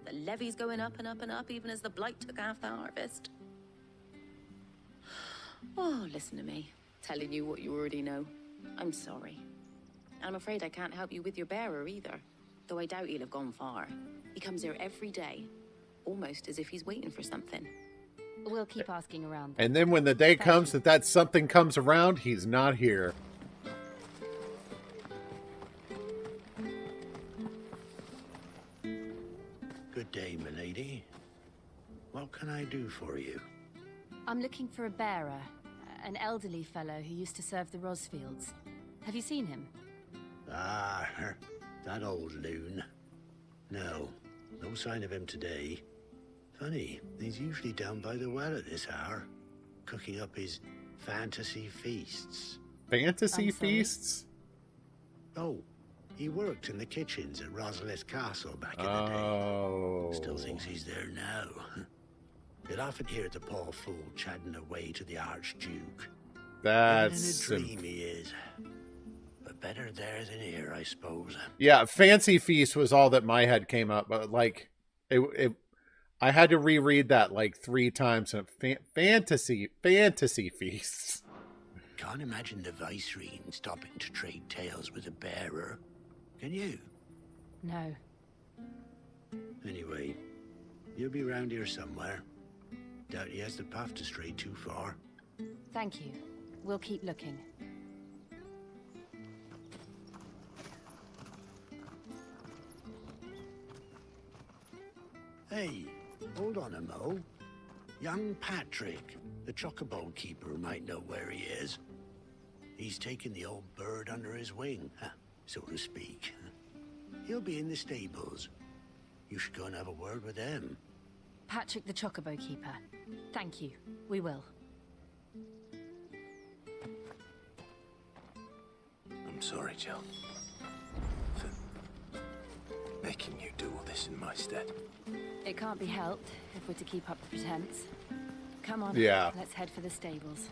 the levies going up and up and up, even as the blight took half the harvest. Oh, listen to me, telling you what you already know. I'm sorry. I'm afraid I can't help you with your bearer either, though I doubt he'll have gone far. He comes here every day, almost as if he's waiting for something. We'll keep asking around. And then when the day comes that something comes around, he's not here. Good day, milady. What can I do for you? I'm looking for a bearer, an elderly fellow who used to serve the Rosfields. Have you seen him? Ah, that old loon. No sign of him today. Funny, he's usually down by the well at this hour, cooking up his fantasy feasts. Fantasy feasts? Oh, he worked in the kitchens at Rosalith Castle back in the Oh. day. Still thinks he's there now. You'll often hear the poor fool chatting away to the Archduke. That's In a dream he is. But better there than here, I suppose. Yeah, Fancy Feast was all that my head came up, but like I had to reread that like 3 times. Fantasy Feasts. Can't imagine the Viceroy stopping to trade tales with a bearer. Can you? No. Anyway, you'll be round here somewhere. Doubt he has the path to stray too far. Thank you. We'll keep looking. Hey, hold on a mo. Young Patrick, the chocobo keeper, might know where he is. He's taken the old bird under his wing, so to speak. He'll be in the stables. You should go and have a word with them. Patrick the Chocobo Keeper. Thank you. We will. I'm sorry, Jill. For making you do all this in my stead. It can't be helped if we're to keep up the pretense. Come on, Yeah. let's head for the stables.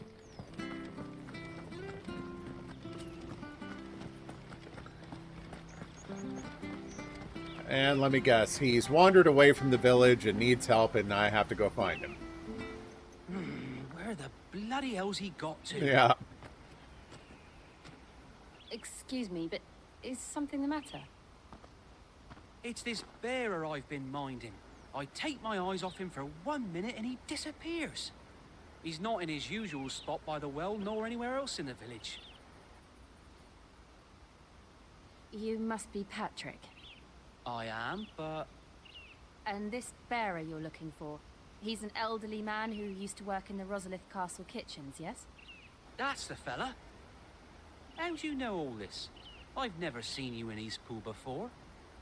And let me guess, he's wandered away from the village and needs help, and I have to go find him. Where the bloody hell's he got to? Yeah. Excuse me, but is something the matter? It's this bearer I've been minding. I take my eyes off him for 1 minute and he disappears. He's not in his usual spot by the well, nor anywhere else in the village. You must be Patrick. I am, but... And this bearer you're looking for, he's an elderly man who used to work in the Rosalith Castle kitchens, yes? That's the fella. How do you know all this? I've never seen you in Eastpool before,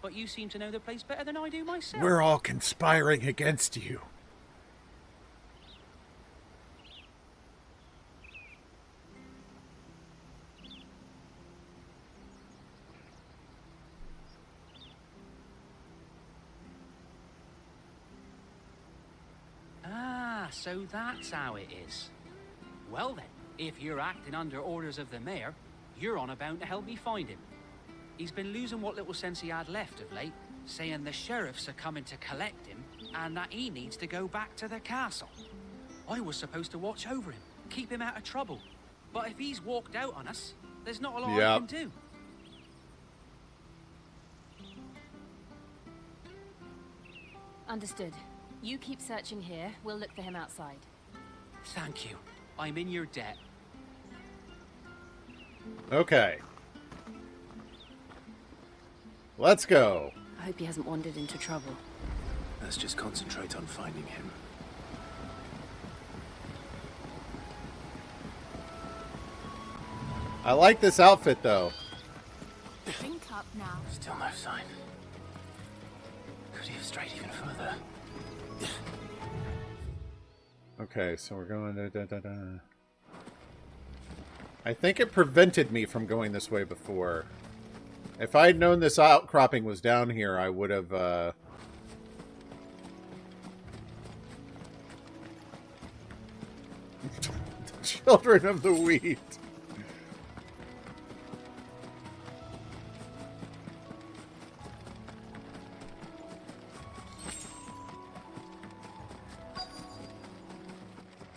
but you seem to know the place better than I do myself. We're all conspiring against you. Ah, so that's how it is. Well then, if you're acting under orders of the mayor, you're on about to help me find him. He's been losing what little sense he had left of late, saying the sheriffs are coming to collect him, and that he needs to go back to the castle. I was supposed to watch over him, keep him out of trouble. But if he's walked out on us, there's not a lot I can do. Understood. You keep searching here, we'll look for him outside. Thank you. I'm in your debt. Okay. Let's go. I hope he hasn't wandered into trouble. Let's just concentrate on finding him. I like this outfit, though. Think up now. Still no sign. Could he have strayed even further? Okay, so we're going... I think it prevented me from going this way before. If I had known this outcropping was down here, I would have... The Children of the Wheat.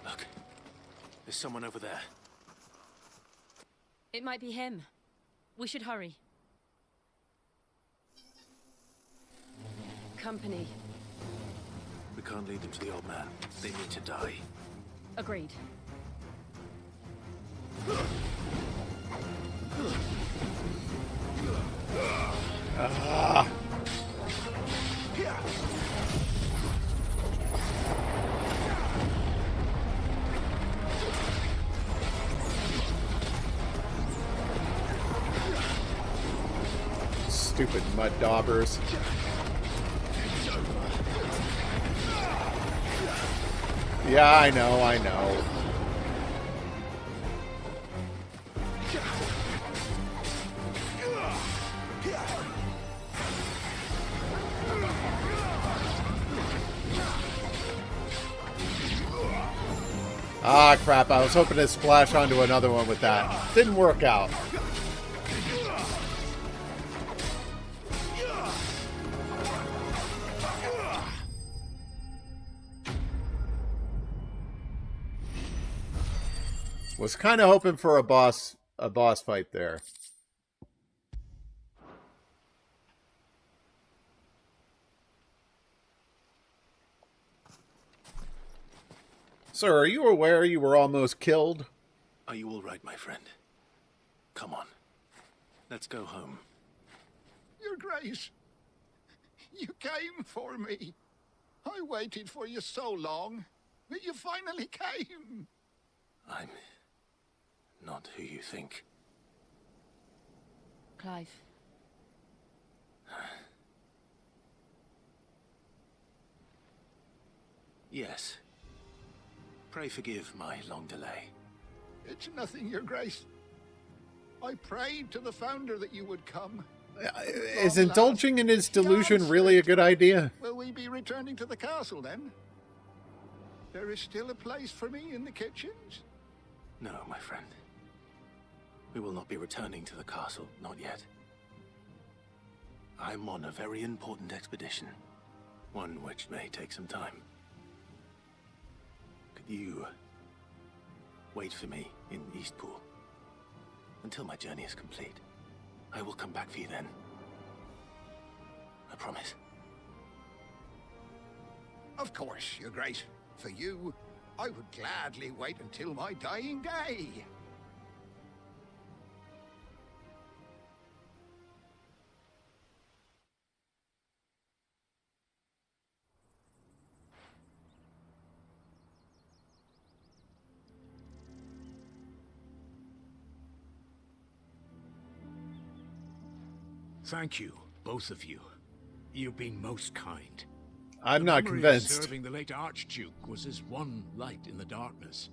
Look, there's someone over there. It might be him. We should hurry. Company. We can't lead them to the old man. They need to die. Agreed. Ah. Stupid mud daubers. Yeah, I know, I know. Ah, crap. I was hoping to splash onto another one with that. Didn't work out. Was kind of hoping for a boss fight there. Sir, are you aware you were almost killed? Are you all right, my friend? Come on. Let's go home. Your Grace, you came for me. I waited for you so long, but you finally came. I'm not who you think. Clive. Yes. Pray forgive my long delay. It's nothing, Your Grace. I prayed to the Founder that you would come. Is indulging in his delusion really a good idea? Will we be returning to the castle, then? There is still a place for me in the kitchens? No, my friend. We will not be returning to the castle, not yet. I'm on a very important expedition. One which may take some time. Could you wait for me in Eastpool until my journey is complete? I will come back for you then. I promise. Of course, Your Grace. For you, I would gladly wait until my dying day. Thank you, both of you. You've been most kind. I'm The not memory of convinced. Serving the late Archduke was as one light in the darkness.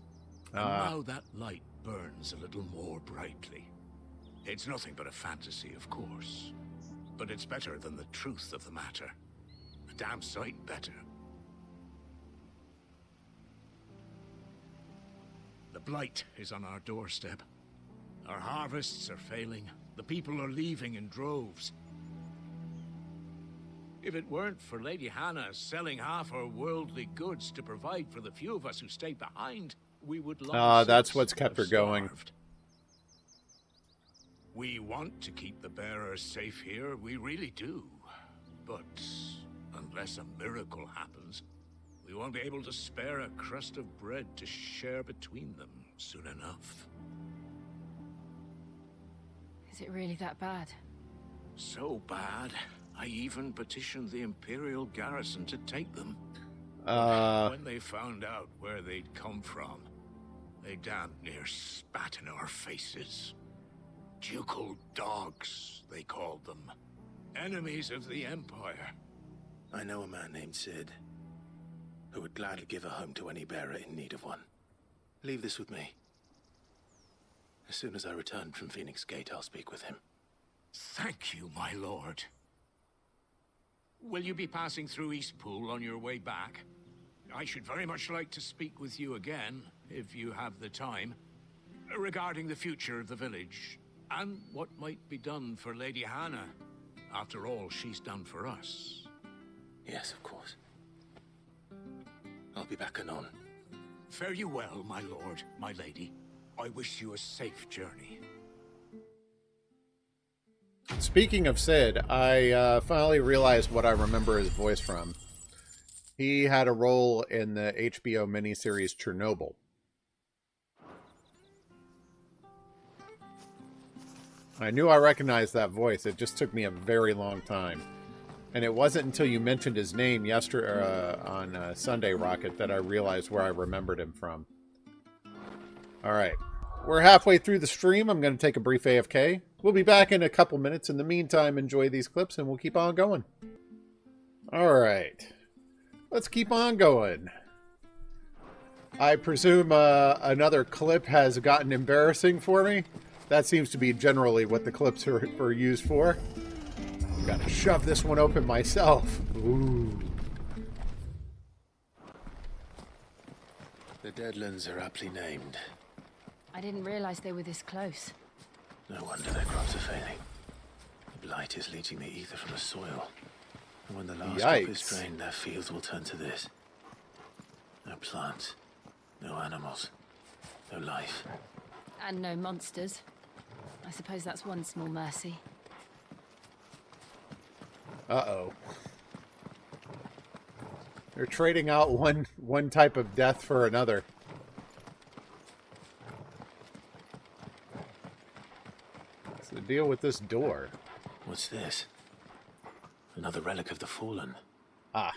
And Ah. now that light burns a little more brightly. It's nothing but a fantasy, of course. But it's better than the truth of the matter. A damn sight better. The blight is on our doorstep. Our harvests are failing. The people are leaving in droves. If it weren't for Lady Hannah selling half her worldly goods to provide for the few of us who stay behind, we would That's what's kept her going. We want to keep the bearers safe here, we really do. But unless a miracle happens, we won't be able to spare a crust of bread to share between them soon enough. Is it really that bad? So bad, I even petitioned the Imperial garrison to take them. When they found out where they'd come from, they damn near spat in our faces. Ducal dogs, they called them. Enemies of the Empire. I know a man named Sid, who would gladly give a home to any bearer in need of one. Leave this with me. As soon as I return from Phoenix Gate, I'll speak with him. Thank you, my lord. Will you be passing through Eastpool on your way back? I should very much like to speak with you again, if you have the time, regarding the future of the village, and what might be done for Lady Hannah, after all she's done for us. Yes, of course. I'll be back anon. Fare you well, my lord, my lady. I wish you a safe journey. Speaking of Sid, I finally realized what I remember his voice from. He had a role in the HBO miniseries Chernobyl. I knew I recognized that voice. It just took me a very long time. And it wasn't until you mentioned his name yesterday on Sunday Rocket that I realized where I remembered him from. Alright. We're halfway through the stream. I'm going to take a brief AFK. We'll be back in a couple minutes. In the meantime, enjoy these clips and we'll keep on going. Alright. Let's keep on going. I presume another clip has gotten embarrassing for me. That seems to be generally what the clips are used for. Gotta shove this one open myself. Ooh. The Deadlands are aptly named. I didn't realize they were this close. No wonder their crops are failing. The blight is leaching the ether from the soil. And when the last drop is drained, their fields will turn to this. No plants, no animals, no life. And no monsters. I suppose that's one small mercy. Uh-oh. They're trading out one type of death for another. What's the deal with this door? What's this? Another relic of the fallen. Ah.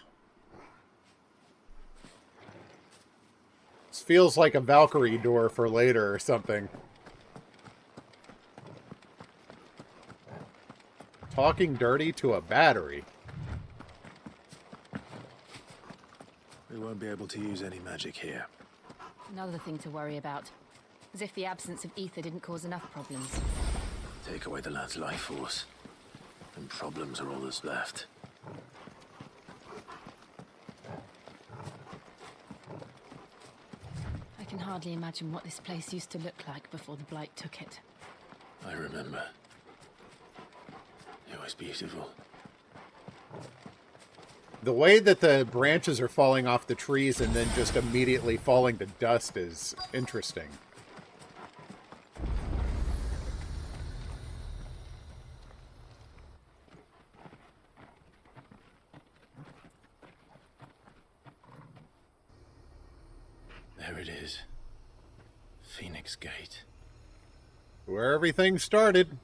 This feels like a Valkyrie door for later or something. Talking dirty to a battery. We won't be able to use any magic here. Another thing to worry about. As if the absence of ether didn't cause enough problems. Take away the lad's life force, and problems are all that's left. I can hardly imagine what this place used to look like before the Blight took it. I remember. It was beautiful. The way that the branches are falling off the trees and then just immediately falling to dust is interesting. There it is. Phoenix Gate. Where everything started.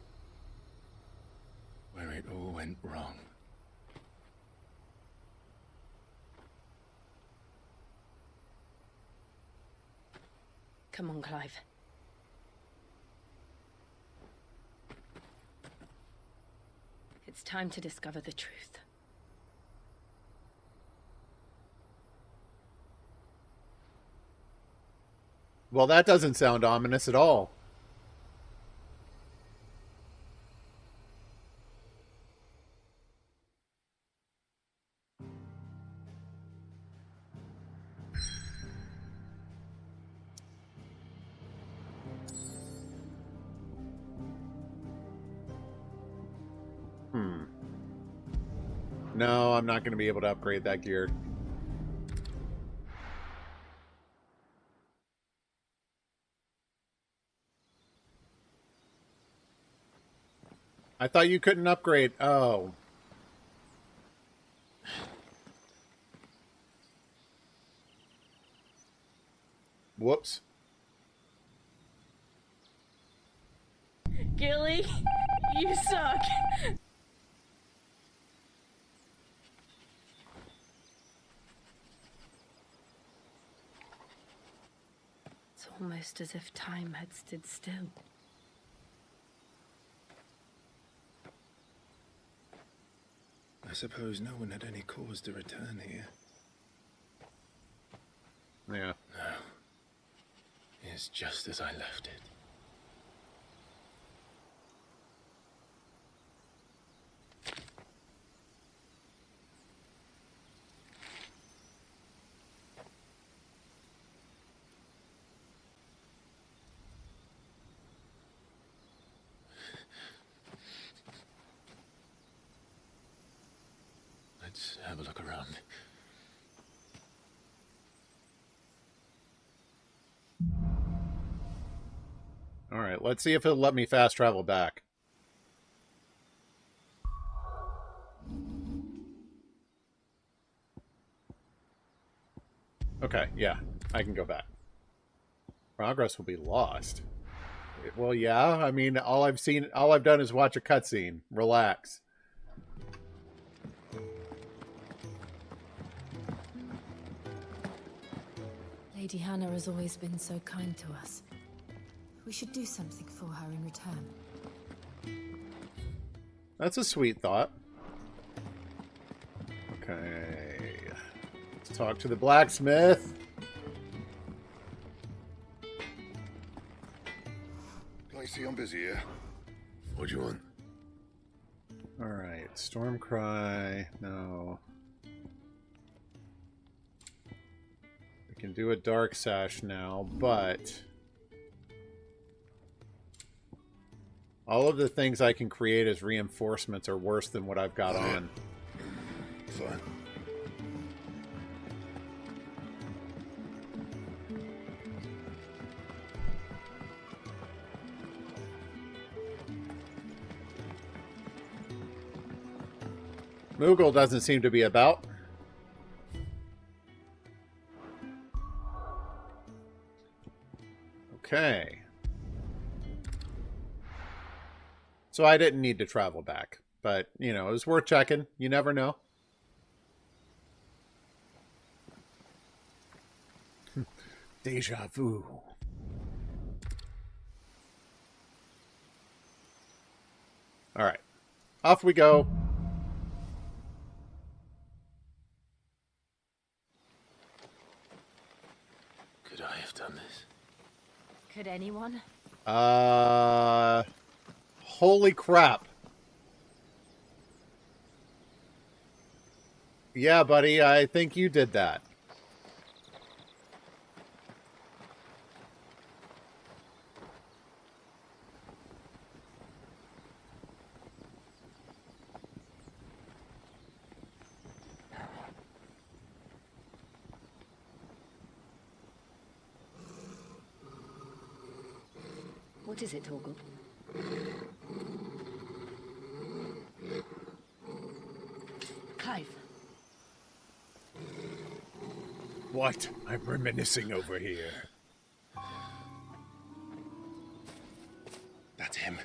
Where it all went wrong. Come on, Clive. It's time to discover the truth. Well, that doesn't sound ominous at all. No, I'm not going to be able to upgrade that gear. I thought you couldn't upgrade. Oh. Whoops. Gilly, you suck. It's almost as if time had stood still. I suppose no one had any cause to return here. Yeah. No. It's just as I left it. Let's have a look around. All right, let's see if it'll let me fast travel back. Okay, yeah, I can go back. Progress will be lost. Well, yeah, I mean, all I've done is watch a cutscene. Relax. Lady Hannah has always been so kind to us. We should do something for her in return. That's a sweet thought. Okay. Let's talk to the blacksmith. I see I'm busy here. What do you want? Alright, Stormcry. No. We can do a Dark Sash now, but all of the things I can create as reinforcements are worse than what I've got on. Fine. Moogle doesn't seem to be about. Okay. So I didn't need to travel back. But, you know, it was worth checking. You never know. Deja vu. Alright. Off we go. Could anyone? Holy crap. Yeah, buddy, I think you did that. What is it, Torgal? Clive. What? I'm reminiscing over here. That's him.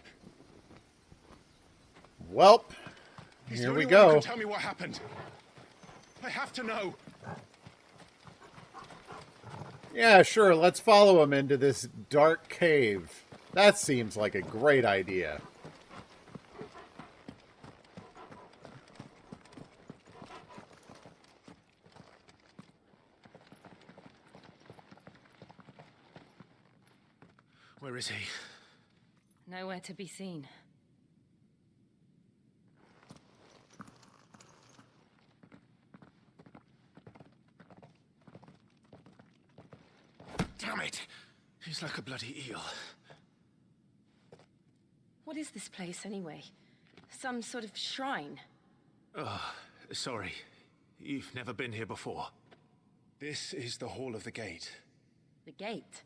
Welp, Is here there we anyone who go. can tell me what happened? I have to know. Yeah, sure, let's follow him into this dark cave. That seems like a great idea. Where is he? Nowhere to be seen. Damn it! He's like a bloody eel. What is this place, anyway? Some sort of shrine? Oh, sorry. You've never been here before. This is the Hall of the Gate. The gate?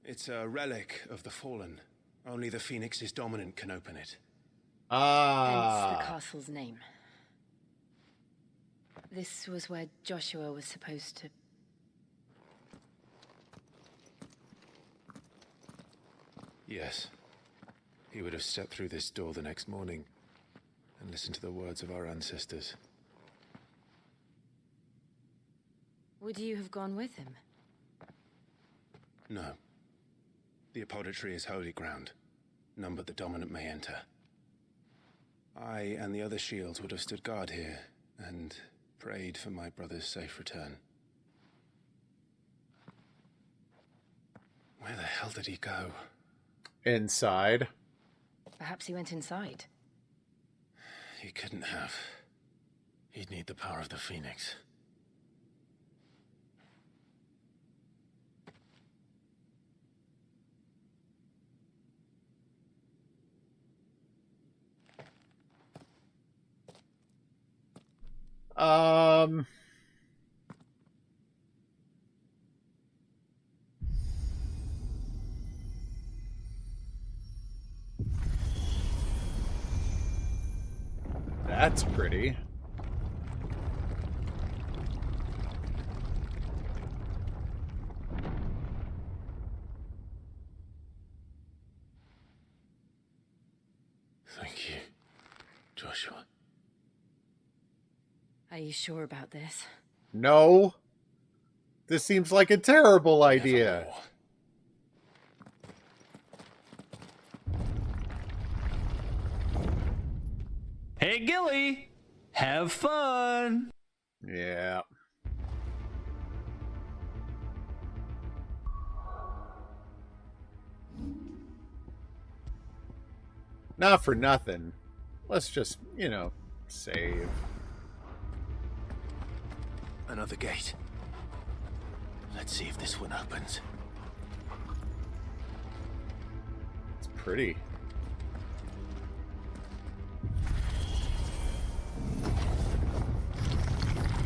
It's a relic of the Fallen. Only the Phoenix's dominant can open it. Hence the castle's name. This was where Joshua was supposed to... Yes. He would have stepped through this door the next morning and listened to the words of our ancestors. Would you have gone with him? No. The apodatory is holy ground. None but the dominant may enter. I and the other shields would have stood guard here and prayed for my brother's safe return. Where the hell did he go? Inside. Perhaps he went inside. He couldn't have. He'd need the power of the Phoenix. That's pretty. Thank you, Joshua. Are you sure about this? No. This seems like a terrible idea. Hey, Gilly! Have fun! Yeah. Not for nothing. Let's just, save. Another gate. Let's see if this one opens. It's pretty.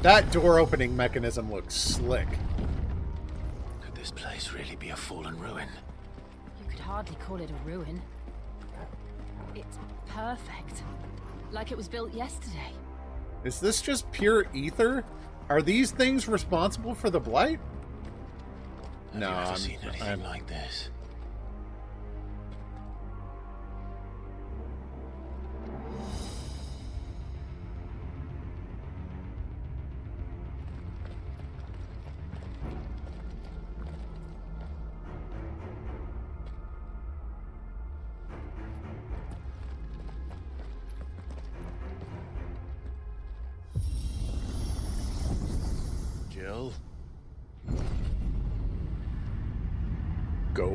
That door opening mechanism looks slick. Could this place really be a fallen ruin? You could hardly call it a ruin. It's perfect. Like it was built yesterday. Is this just pure ether? Are these things responsible for the blight? Have you ever seen anything like this? Jill?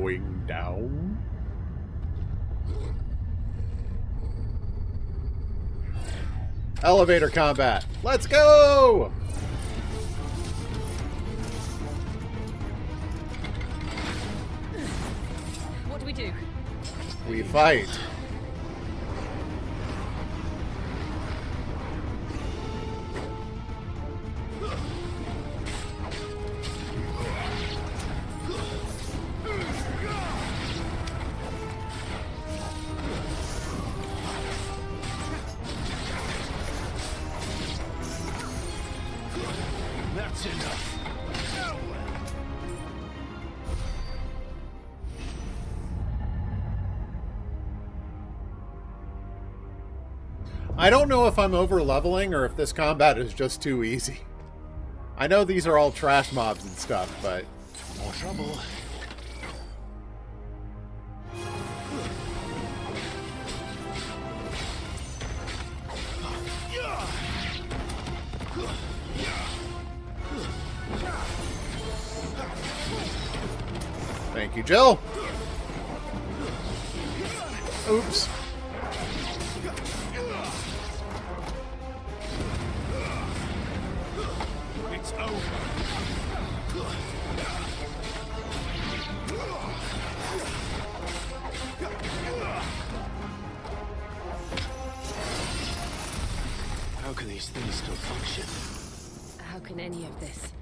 going down. Elevator combat. Let's go! What do we do? We fight. That's enough. I don't know if I'm over leveling or if this combat is just too easy. I know these are all trash mobs and stuff, but More trouble. thank you, Jill. Oops. It's over. How can these things still function? How can any of this?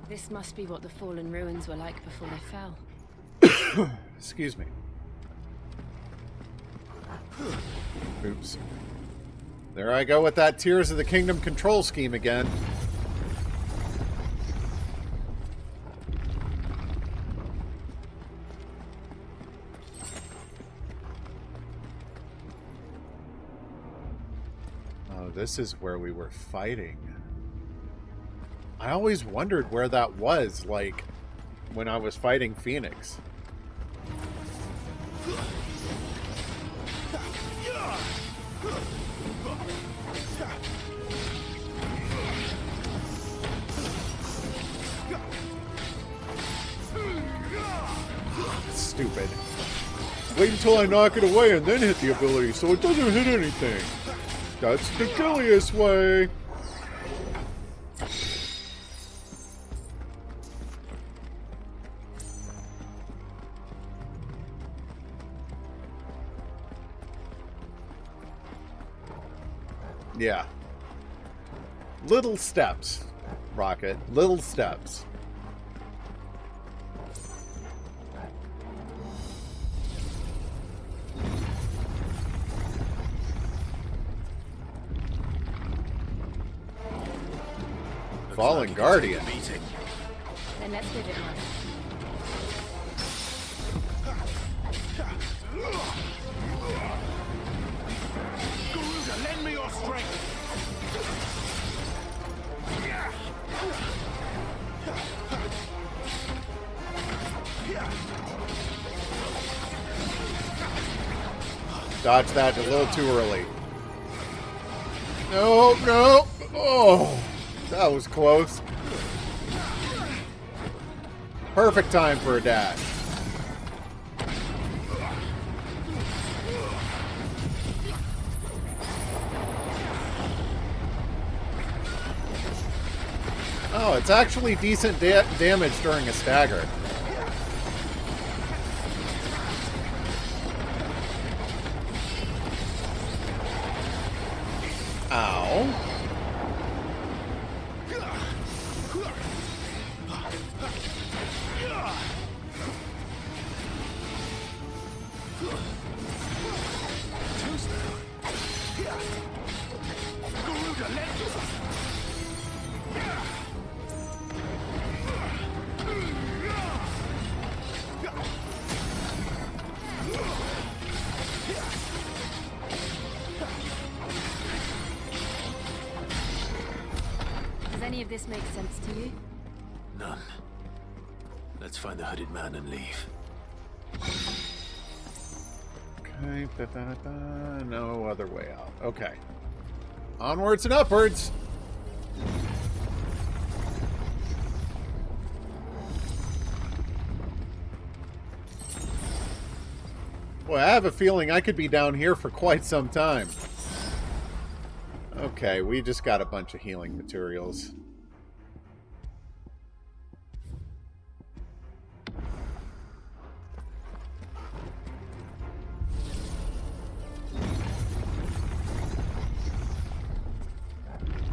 This must be what the fallen ruins were like before they fell. Excuse me. Oops. There I go with that Tears of the Kingdom control scheme again. Oh, this is where we were fighting. I always wondered where that was, like, when I was fighting Phoenix. Stupid. Wait until I knock it away and then hit the ability so it doesn't hit anything. That's the Gilius way. Yeah. Little steps, Rocket. Little steps. Fallen Guardian. Then let's give it one. Garuda, lend me your strength. Dodge that a little too early. No, no. Oh, that was close. Perfect time for a dash. Oh, it's actually decent damage during a stagger. Ow. Does any of this make sense to you? None. Let's find the hooded man and leave. Okay, no other way out. Okay. Onwards and upwards. Boy, I have a feeling I could be down here for quite some time. Okay, we just got a bunch of healing materials.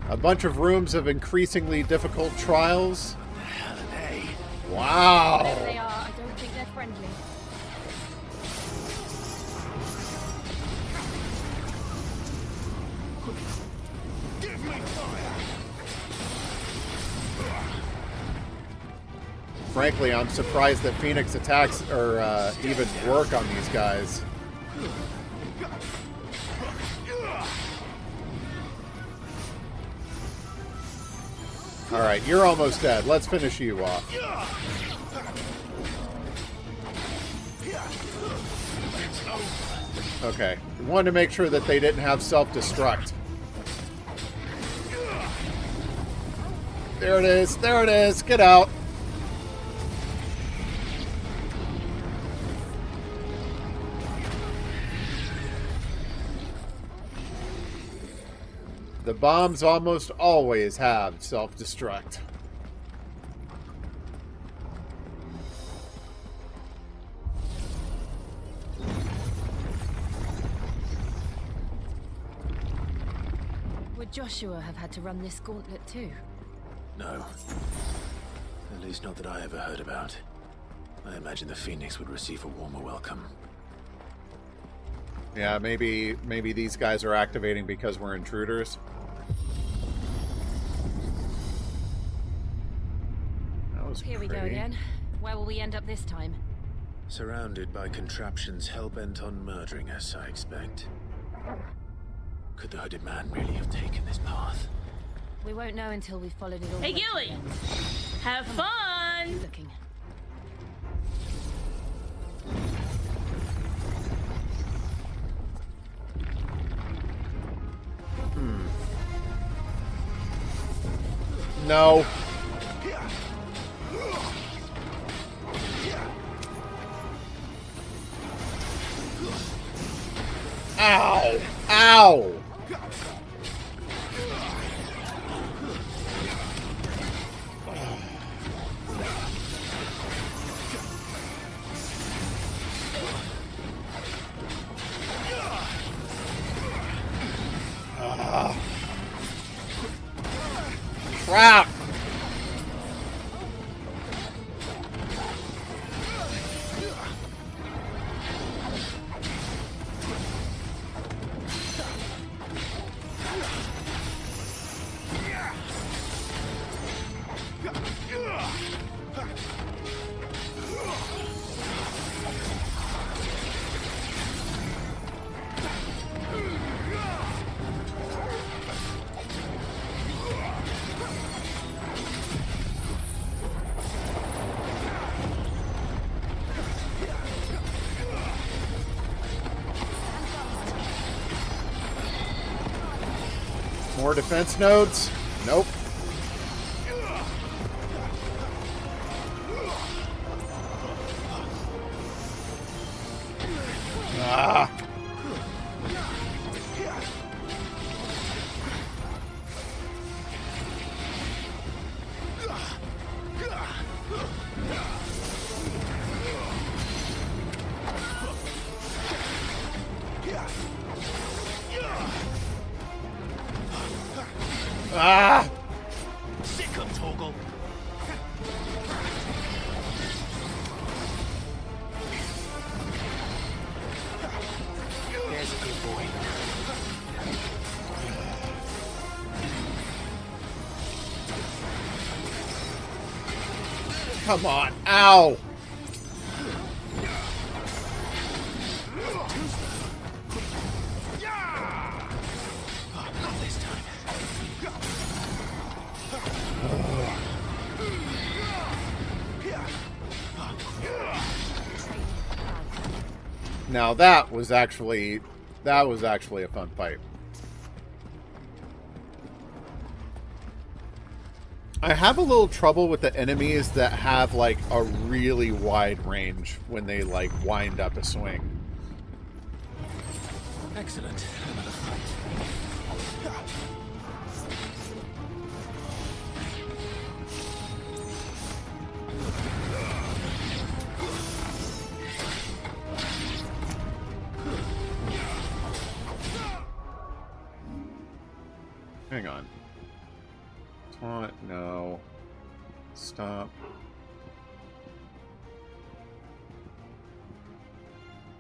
A bunch of rooms of increasingly difficult trials. Wow. Whatever they are, I don't think they're friendly. Give me fire! Frankly, I'm surprised that Phoenix attacks or even work on these guys. Alright, you're almost dead. Let's finish you off. Okay. We wanted to make sure that they didn't have self-destruct. There it is. There it is. Get out. The bombs almost always have self-destruct. Would Joshua have had to run this gauntlet too? No. At least not that I ever heard about. I imagine the Phoenix would receive a warmer welcome. Yeah, maybe these guys are activating because we're intruders. That was Here we go pretty. again. Where will we end up this time? Surrounded by contraptions hell-bent on murdering us, I expect. Could the hooded man really have taken this path? We won't know until we've followed it all. Hey, Gilly! Have fun! Looking. No. Ow! Ow! Crap! More defense nodes? Nope. Ah. Ah! Sick of Toggle. There's a good boy. Come on. Ow! Not this time. Now that was actually a fun fight. I have a little trouble with the enemies that have like a really wide range when they like wind up a swing. Excellent. Another fight. Hang on. Taunt, no. Stop.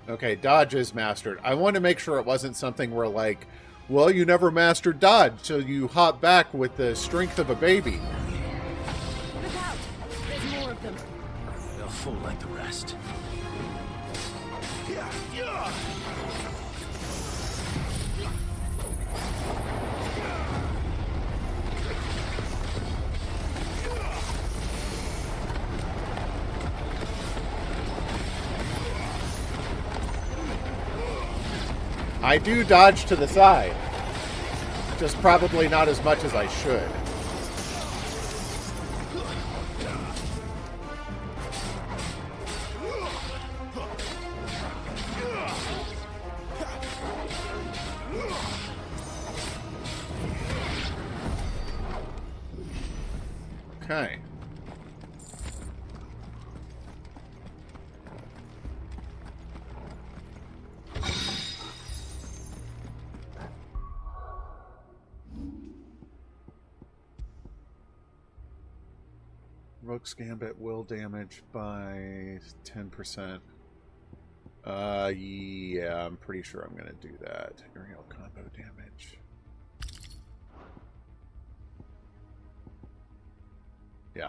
Okay, dodge is mastered. I want to make sure it wasn't something where, like, well, you never mastered dodge, so you hop back with the strength of a baby. Look out! There's more of them. They'll fall like the rest. I do dodge to the side. Just probably not as much as I should. Okay. Rogue's Gambit will damage by 10%. Yeah, I'm pretty sure I'm going to do that. Aerial combo damage. Yeah.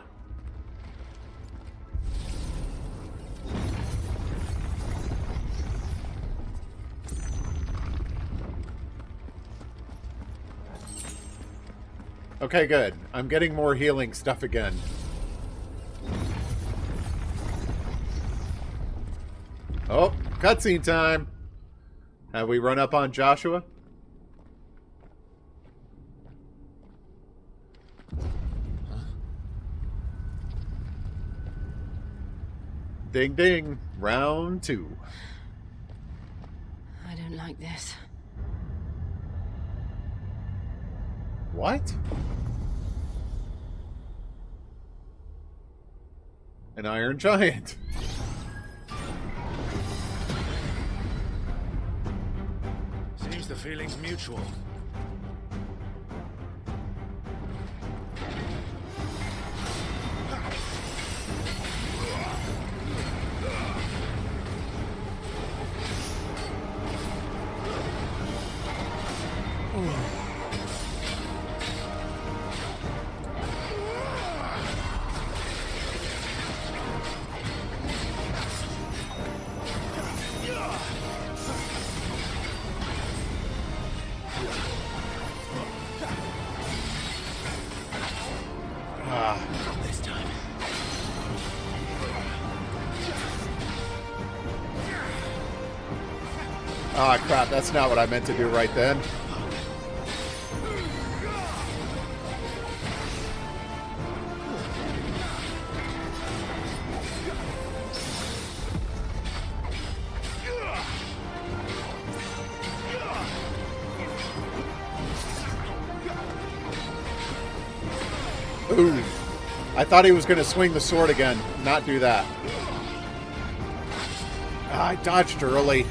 Okay, good. I'm getting more healing stuff again. Oh, cutscene time. Have we run up on Joshua? Huh? Ding ding. Round 2. I don't like this. What? An Iron Giant. Seems the feeling's mutual. Ah, crap, that's not what I meant to do right then. Ooh. I thought he was going to swing the sword again, not do that. Ah, I dodged early.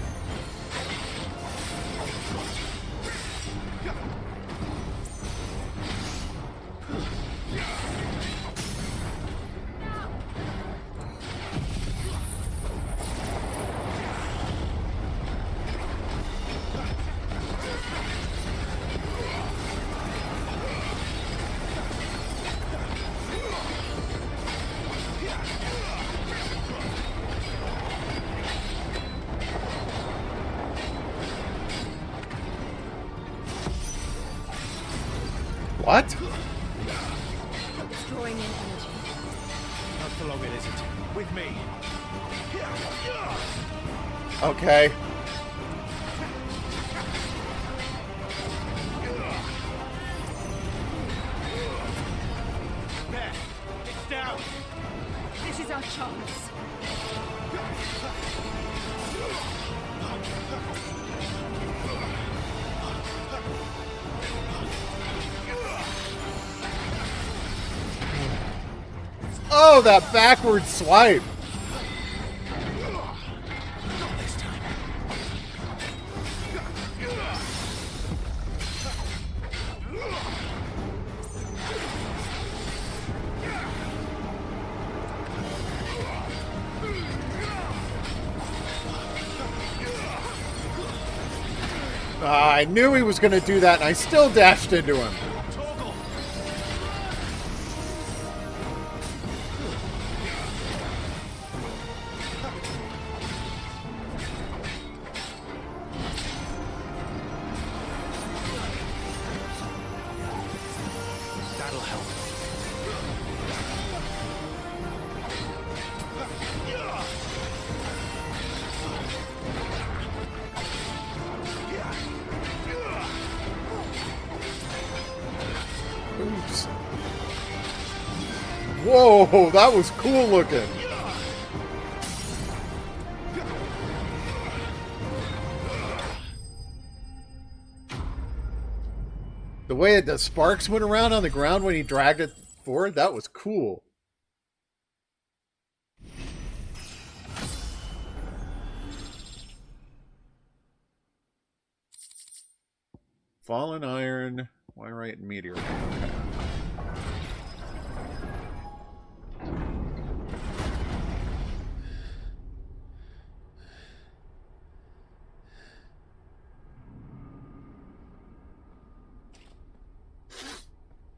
What? Destroying an energy. Not for long, it isn't. With me. Okay. There. It's down. This is our chance. Oh, that backward swipe. I knew he was going to do that, and I still dashed into him. That'll help. Oops. Whoa, that was cool looking. The way the sparks went around on the ground when he dragged it forward, that was cool. Fallen iron, wyrite, and meteor. Okay.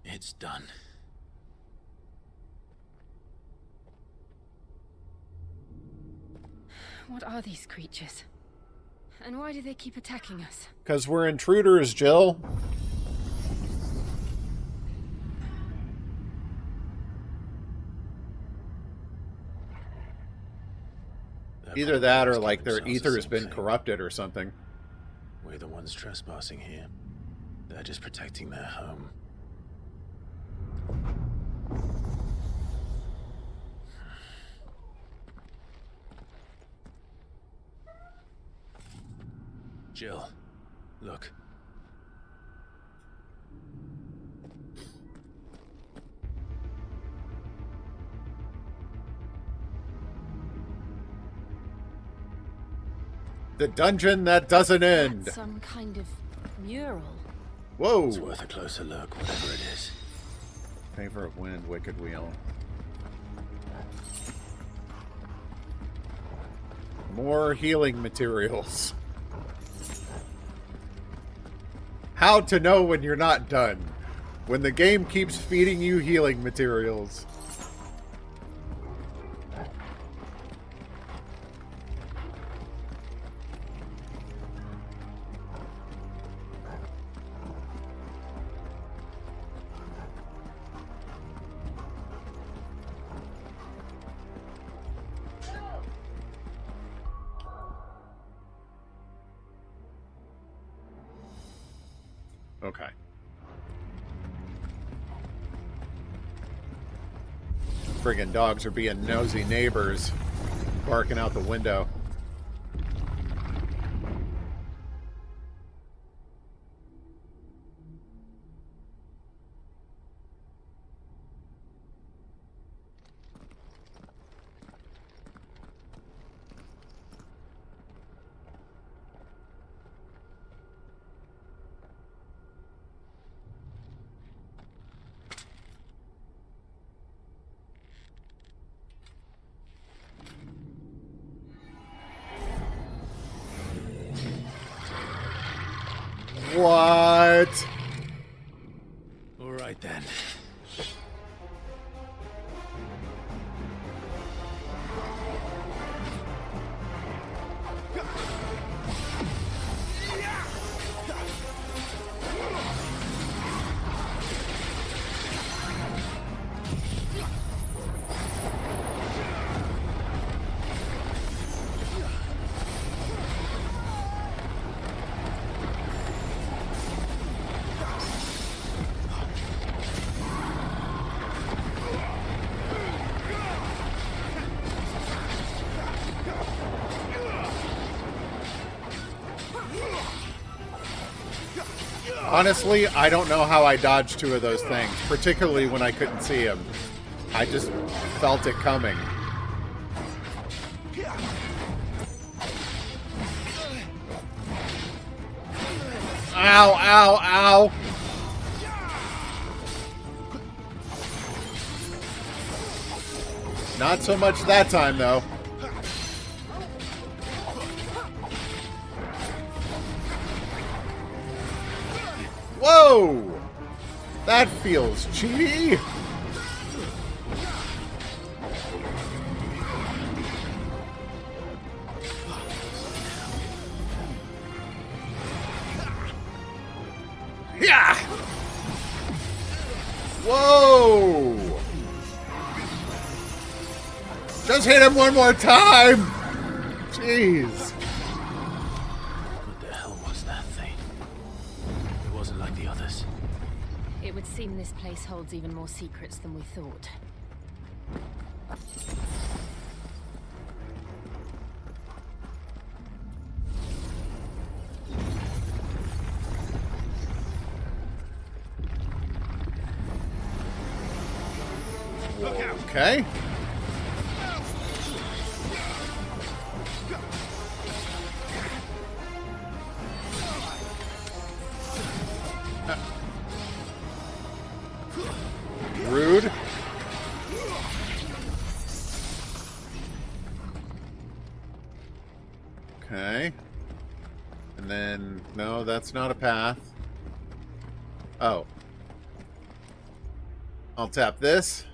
It's done. What are these creatures? And why do they keep attacking us? Because we're intruders, Jill. Either that or like their ether has been corrupted or something. We're the ones trespassing here. They're just protecting their home. Jill, look. The dungeon that doesn't end. That's some kind of mural. Whoa. It's worth a closer look, whatever it is. Favor of wind, wicked wheel. More healing materials. How to know when you're not done. When the game keeps feeding you healing materials. Okay. Friggin' dogs are being nosy neighbors, barking out the window. What? All right then. Honestly, I don't know how I dodged two of those things, particularly when I couldn't see him. I just felt it coming. Ow, ow, ow! Not so much that time, though. Whoa! That feels cheaty! Yeah! Whoa! Just hit him one more time! Jeez. What the hell was that thing? It wasn't like the others. It would seem this place holds even more secrets than we thought. Okay. Rude. Okay. And then, no, that's not a path. Oh. I'll tap this.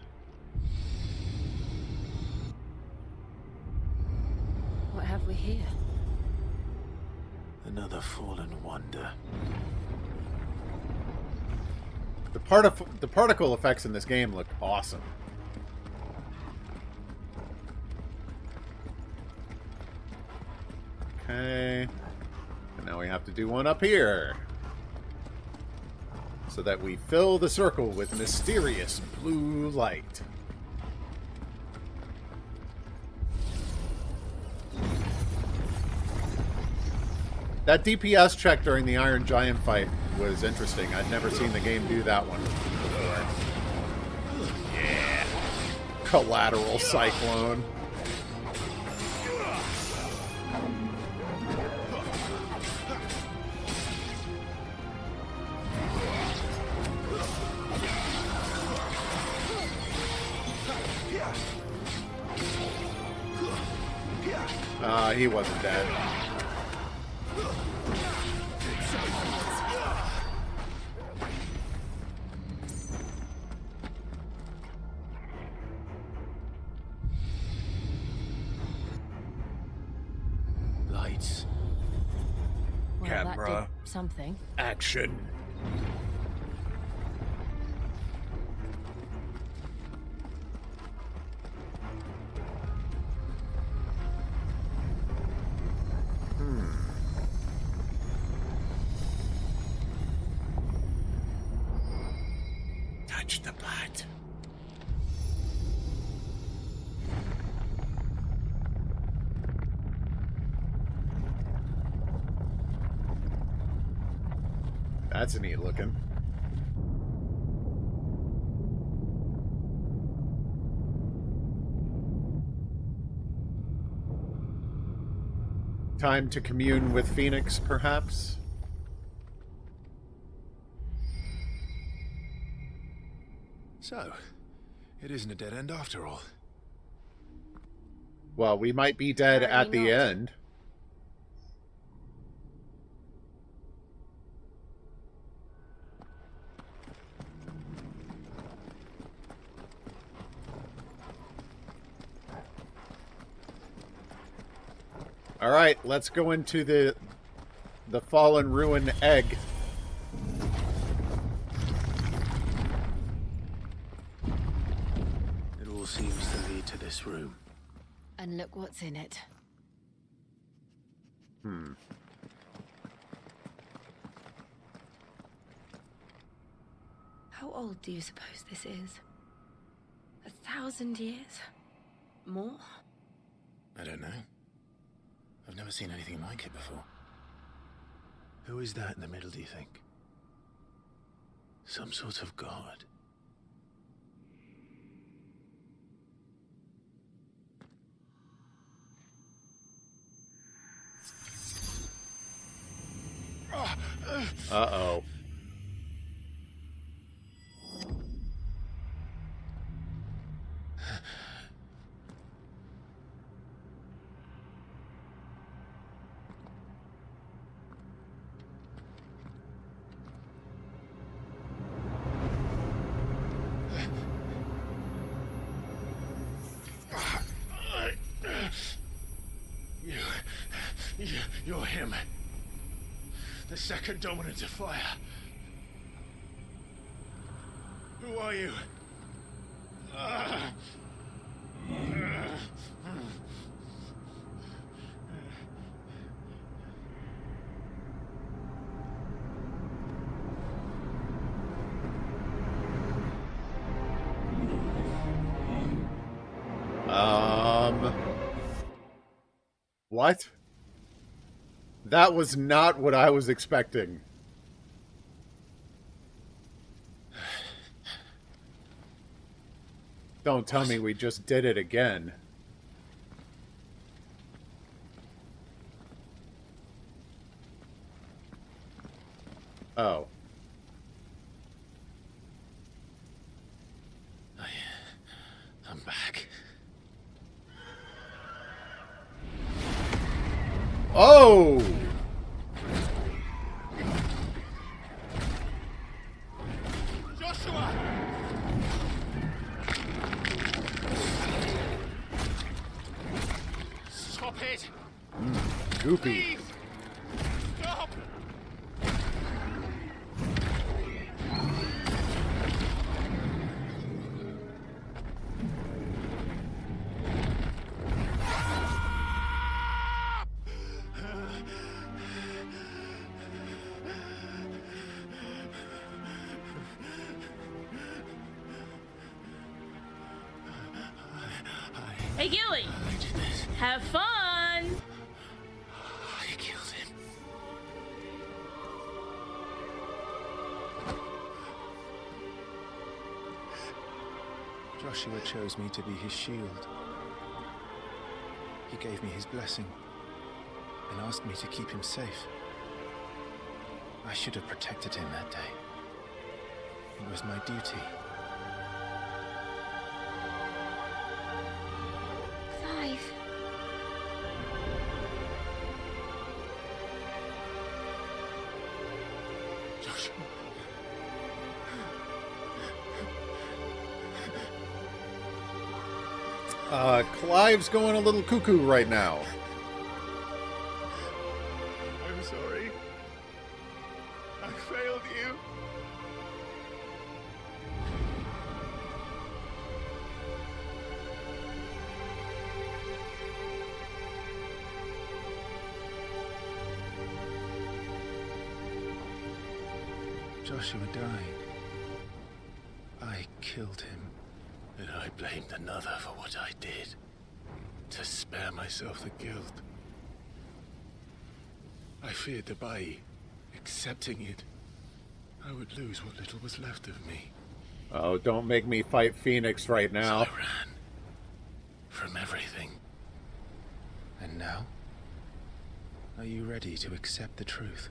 What have we here? Another fallen wonder. The particle effects in this game look awesome. Okay. And now we have to do one up here. So that we fill the circle with mysterious blue light. That DPS check during the Iron Giant fight was interesting. I'd never seen the game do that one before. Yeah. Collateral Cyclone. He wasn't dead. Lights. Well, that did something. Action. Touch the blood. That's neat looking. Time to commune with Phoenix, perhaps? So, it isn't a dead end after all. Well, we might be dead at the end. All right, let's go into the fallen ruin egg. It all seems to lead to this room. And look what's in it. How old do you suppose this is? 1,000 years? More? I don't know. I've never seen anything like it before. Who is that in the middle, do you think? Some sort of god? Uh-oh. You're him. The second dominant of fire. Who are you? What? That was not what I was expecting. Don't tell me we just did it again. Oh. I'm back. Oh! Joshua! Stop it! Goofy. Please! Stop! Hey, Gilly! Have fun! I killed him. Joshua chose me to be his shield. He gave me his blessing and asked me to keep him safe. I should have protected him that day. It was my duty. Clive. Joshua. Clive's going a little cuckoo right now. I'm sorry. I failed you. Joshua died. I killed him. And I blamed another for what I did. To spare myself the guilt. I feared that by accepting it, I would lose what little was left of me. Oh, don't make me fight Phoenix right now. So I ran. From everything. And now? Are you ready to accept the truth?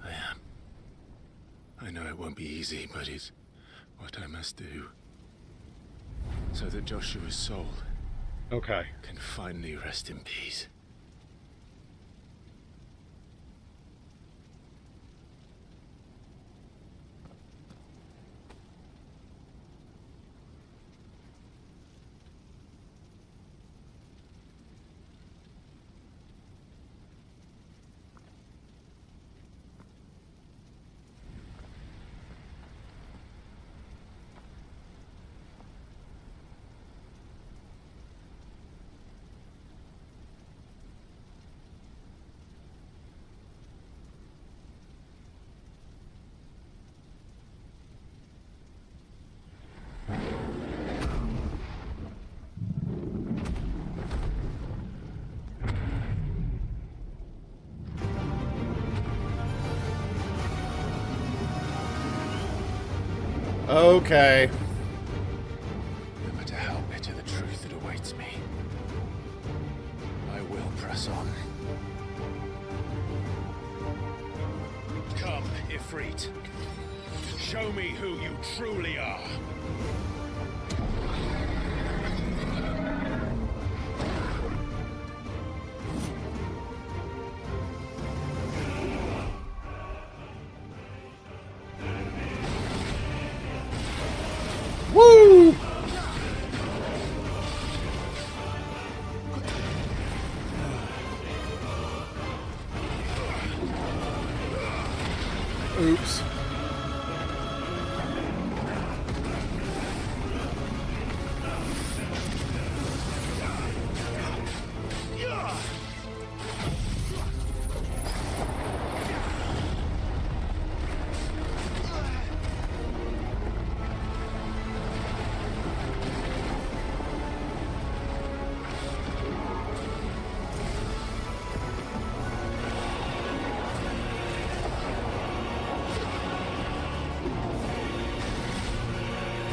I am. I know it won't be easy, but it's what I must do. So that Joshua's soul can finally rest in peace. Okay. No matter how bitter the truth that awaits me, I will press on. Ifrit. Show me who you truly are. Woo! Oops.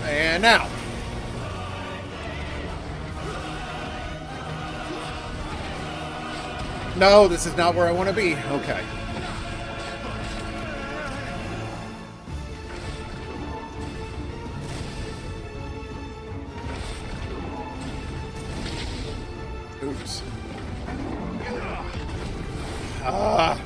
And now. No, this is not where I want to be. Okay. Oops. Ah.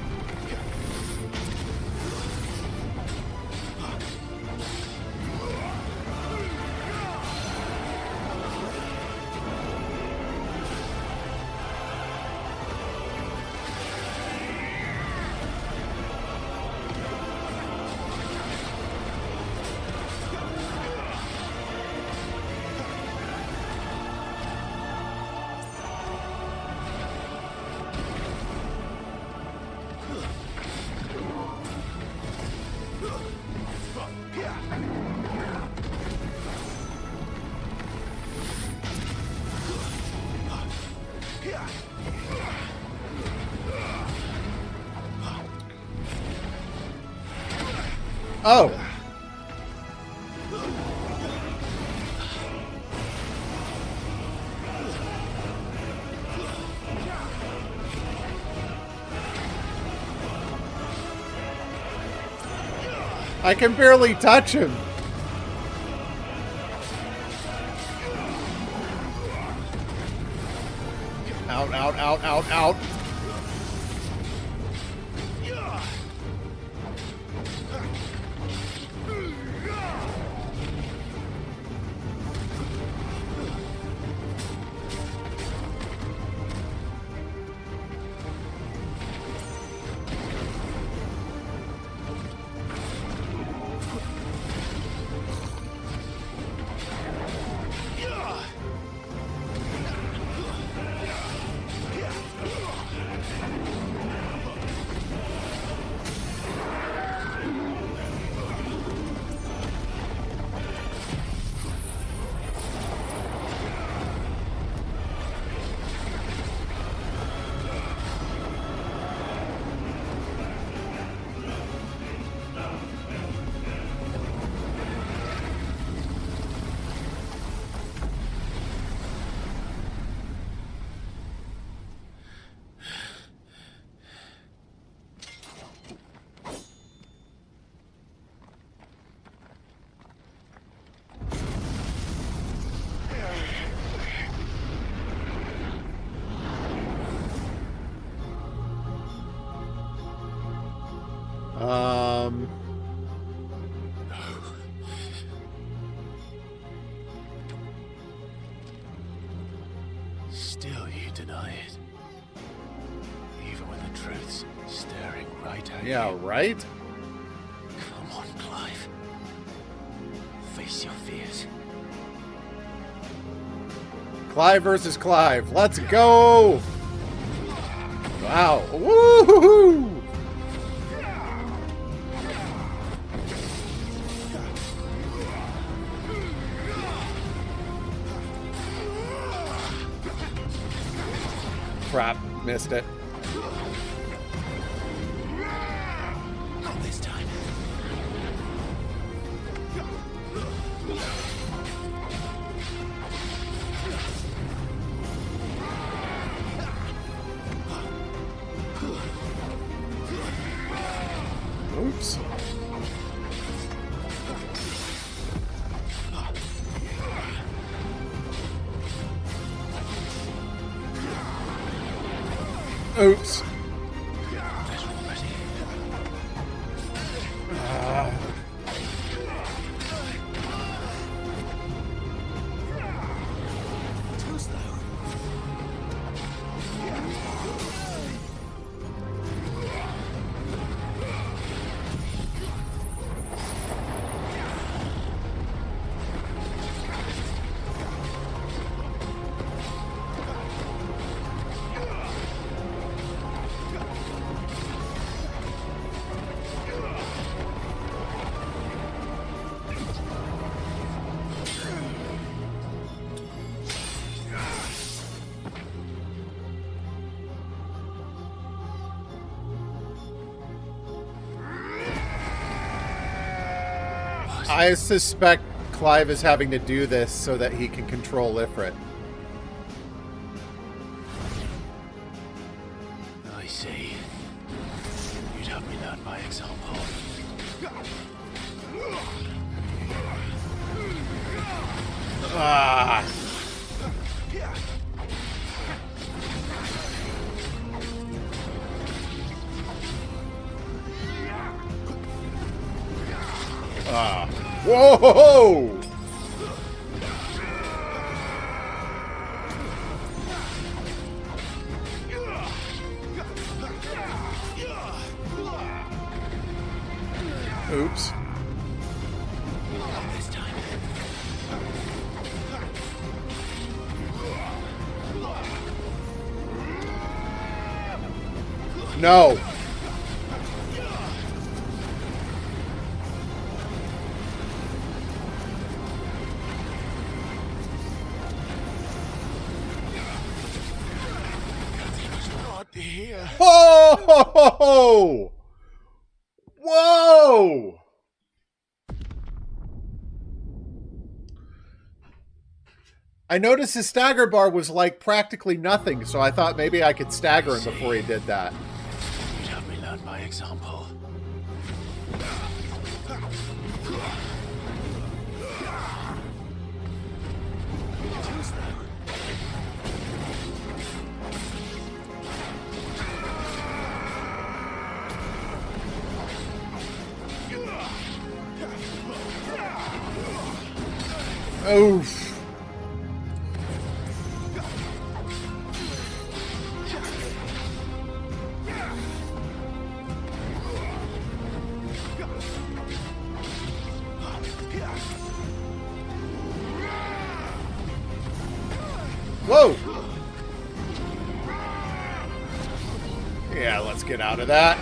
Oh. I can barely touch him. Out, out, out, out, out. Still you deny it. Even when the truth's staring right at you. Yeah, right? Come on, Clive. Face your fears. Clive versus Clive. Let's go! Wow. Woo-hoo-hoo! Crap, missed it. Not this time. Oops. Oops. I suspect Clive is having to do this so that he can control Ifrit. I see. You'd have me learn by example. Ah. Ah. Whoa! Oops. No. Oh! Whoa! I noticed his stagger bar was like practically nothing, so I thought maybe I could stagger him before he did that. You'd have me learn by example. Oof. Whoa! Yeah, let's get out of that.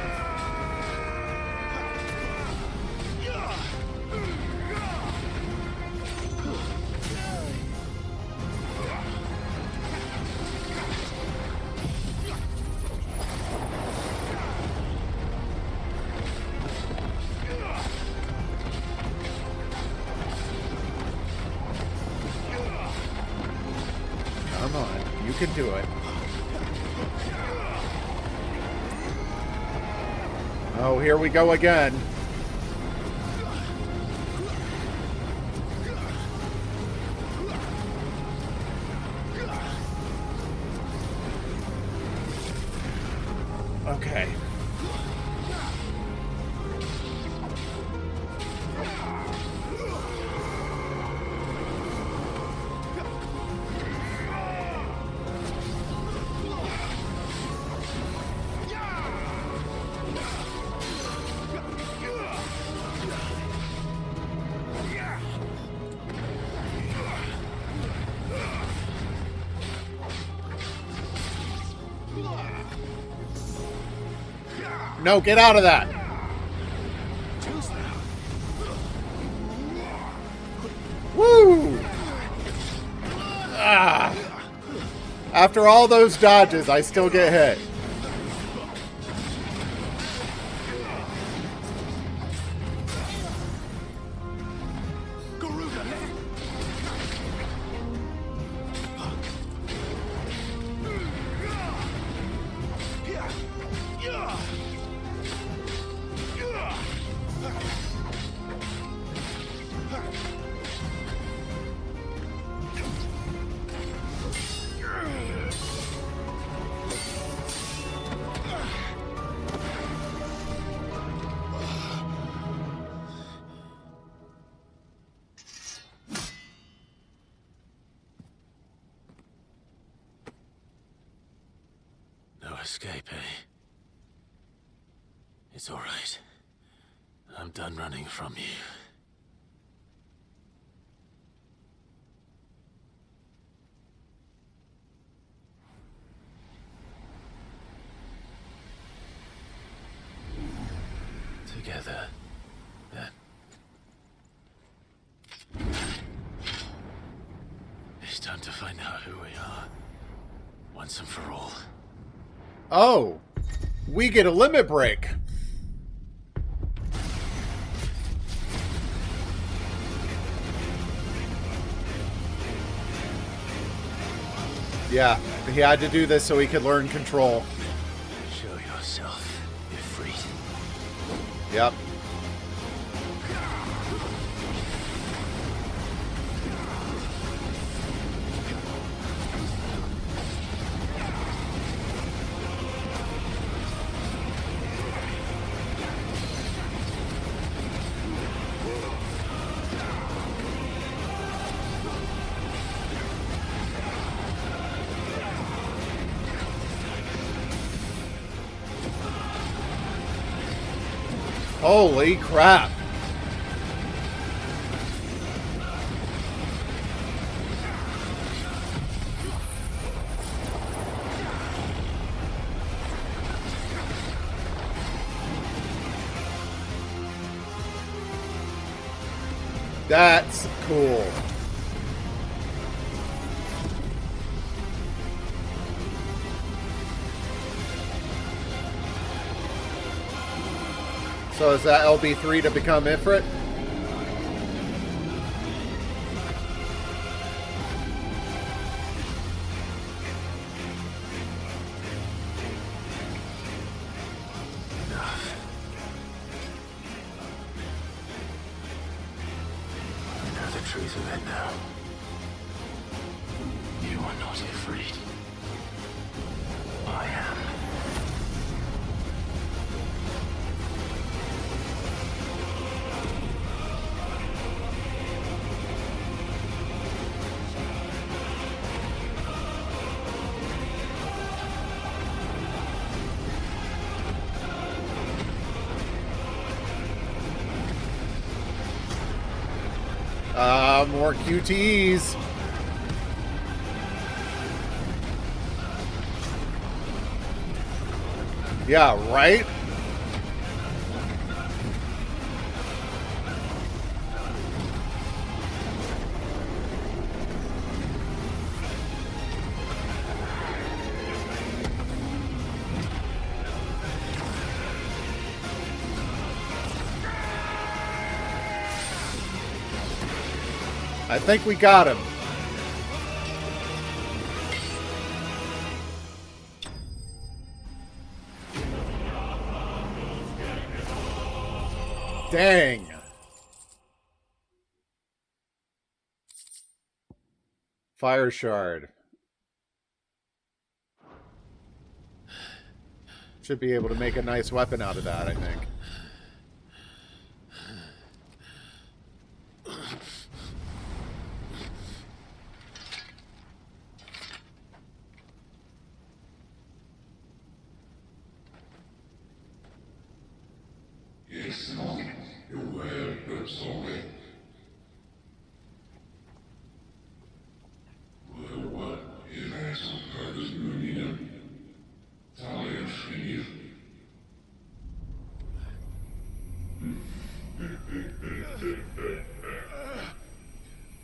Come on, you can do it. Oh, here we go again. Okay. No, get out of that. Woo! Ah. After all those dodges, I still get hit. escape, eh? It's all right. I'm done running from you. Together, then. It's time to find out who we are, once and for all. Oh, we get a limit break. Yeah, he had to do this so he could learn control. Show yourself, Ifrit. Yep. Holy crap. That's cool. So is that LB3 to become Ifrit? I know the truth of it now. You are not Ifrit. I am. More QTs. Yeah, right? I think we got him. Dang. Fire shard. Should be able to make a nice weapon out of that, I think.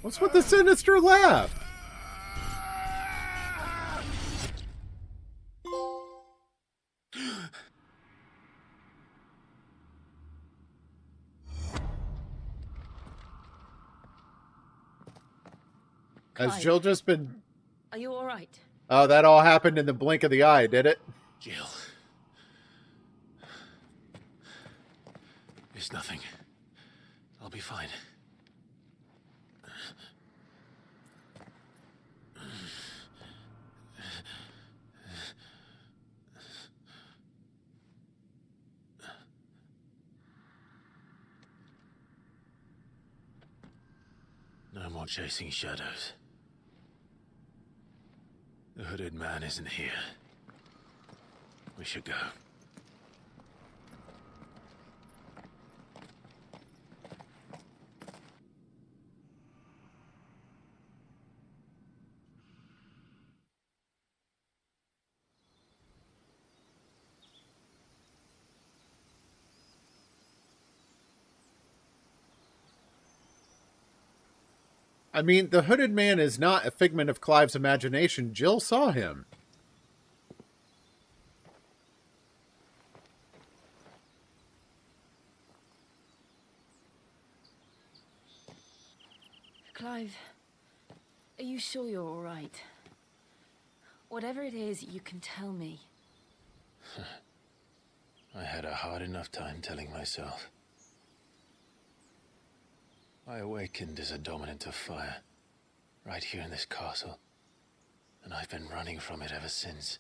What's with the sinister laugh? Has Jill just been... Are you all right? Oh, that all happened in the blink of the eye, did it? Jill. It's nothing. I'll be fine. No more chasing shadows. The hooded man isn't here. We should go. I mean, the hooded man is not a figment of Clive's imagination. Jill saw him. Clive, are you sure you're all right? Whatever it is, you can tell me. I had a hard enough time telling myself. I awakened as a dominant of fire, right here in this castle, and I've been running from it ever since.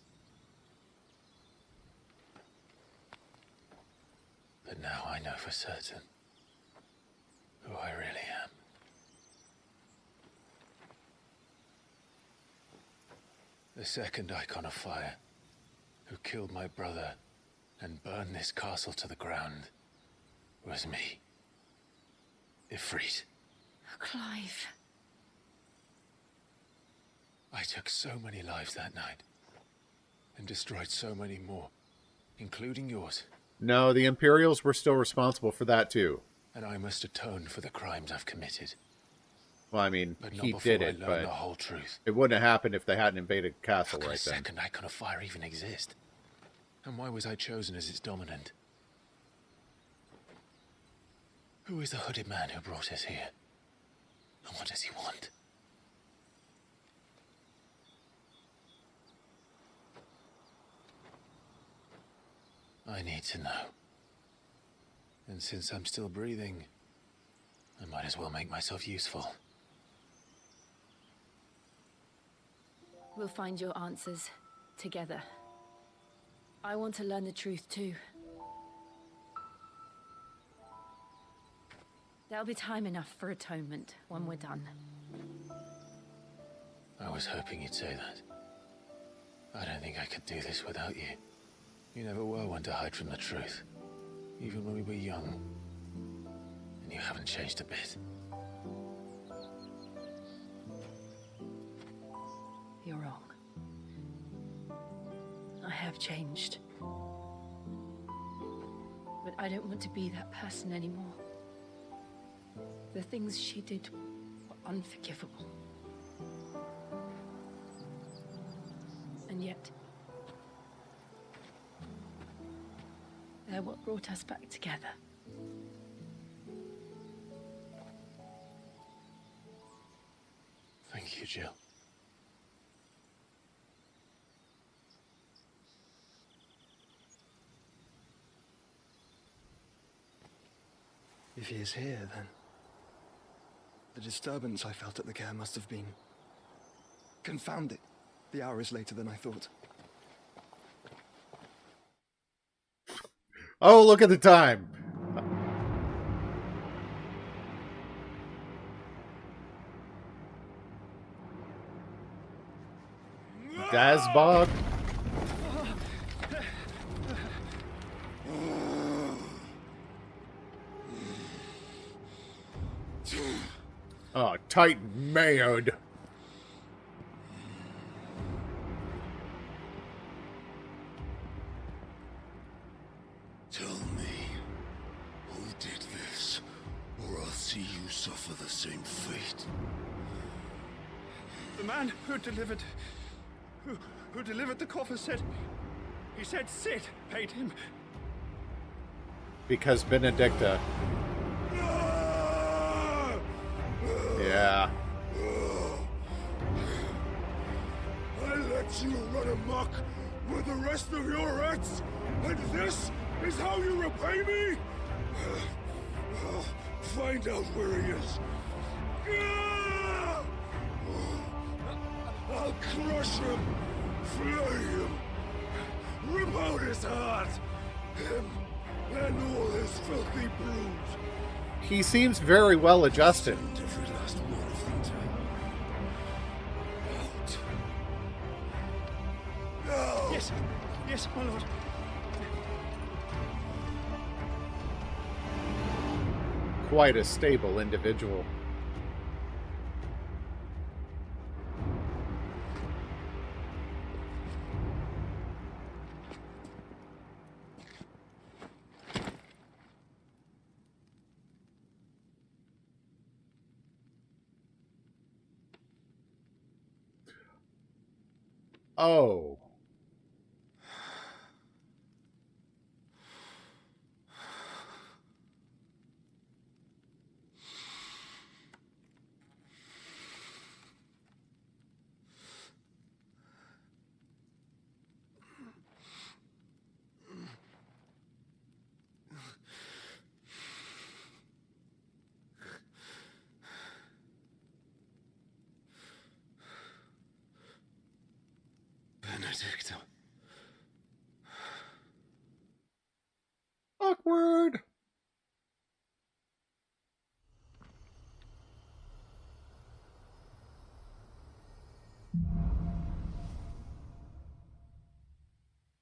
But now I know for certain who I really am. The second icon of fire, who killed my brother and burned this castle to the ground, was me. Ifrit. Clive. I took so many lives that night, and destroyed so many more, including yours. No, the Imperials were still responsible for that too. And I must atone for the crimes I've committed. Well, I mean, but he did it, but the whole truth. It wouldn't have happened if they hadn't invaded the castle right then. How could a second icon of fire even exist? And why was I chosen as its dominant? Who is the hooded man who brought us here? And what does he want? I need to know. And since I'm still breathing, I might as well make myself useful. We'll find your answers together. I want to learn the truth too. There'll be time enough for atonement when we're done. I was hoping you'd say that. I don't think I could do this without you. You never were one to hide from the truth, even when we were young. And you haven't changed a bit. You're wrong. I have changed. But I don't want to be that person anymore. The things she did were unforgivable. And yet, they're what brought us back together. Thank you, Jill. If he is here, then the disturbance I felt at the care must have been confounded. The hour is later than I thought. Oh, look at the time. Dazbog. Oh, Titan mayoed. Tell me, who did this, or I'll see you suffer the same fate. The man who delivered the coffer said Sid paid him. Because Benedicta. Yeah. I let you run amok with the rest of your rats, and this is how you repay me? Find out where he is. I'll crush him, flay him, rip out his heart, him and all his filthy brood. He seems very well adjusted. Every last one of them down. Out. Yes, my lord. quite a stable individual. Oh. Benedicta. Awkward.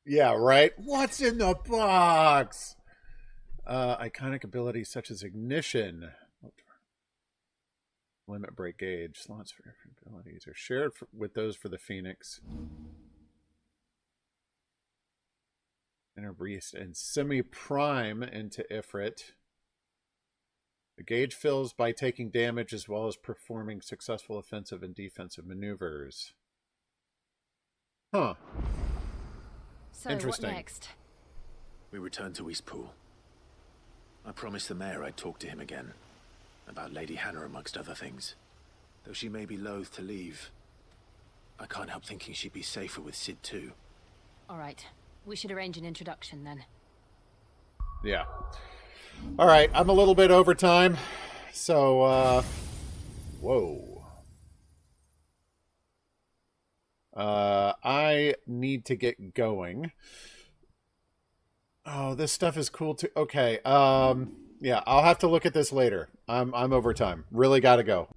Yeah, right? What's in the box? Iconic abilities such as ignition. Limit break gauge. Slots for different abilities are shared with those for the Phoenix. Inner Beast and Semi-Prime into Ifrit. The gauge fills by taking damage as well as performing successful offensive and defensive maneuvers. Huh. So, interesting. What next? We return to Eastpool. I promised the mayor I'd talk to him again. About Lady Hannah amongst other things. Though she may be loath to leave, I can't help thinking she'd be safer with Sid too. Alright. We should arrange an introduction then. Yeah. Alright, I'm a little bit over time. So, whoa. I need to get going. Oh, this stuff is cool too. Okay. Yeah, I'll have to look at this later. I'm over time. Really gotta go.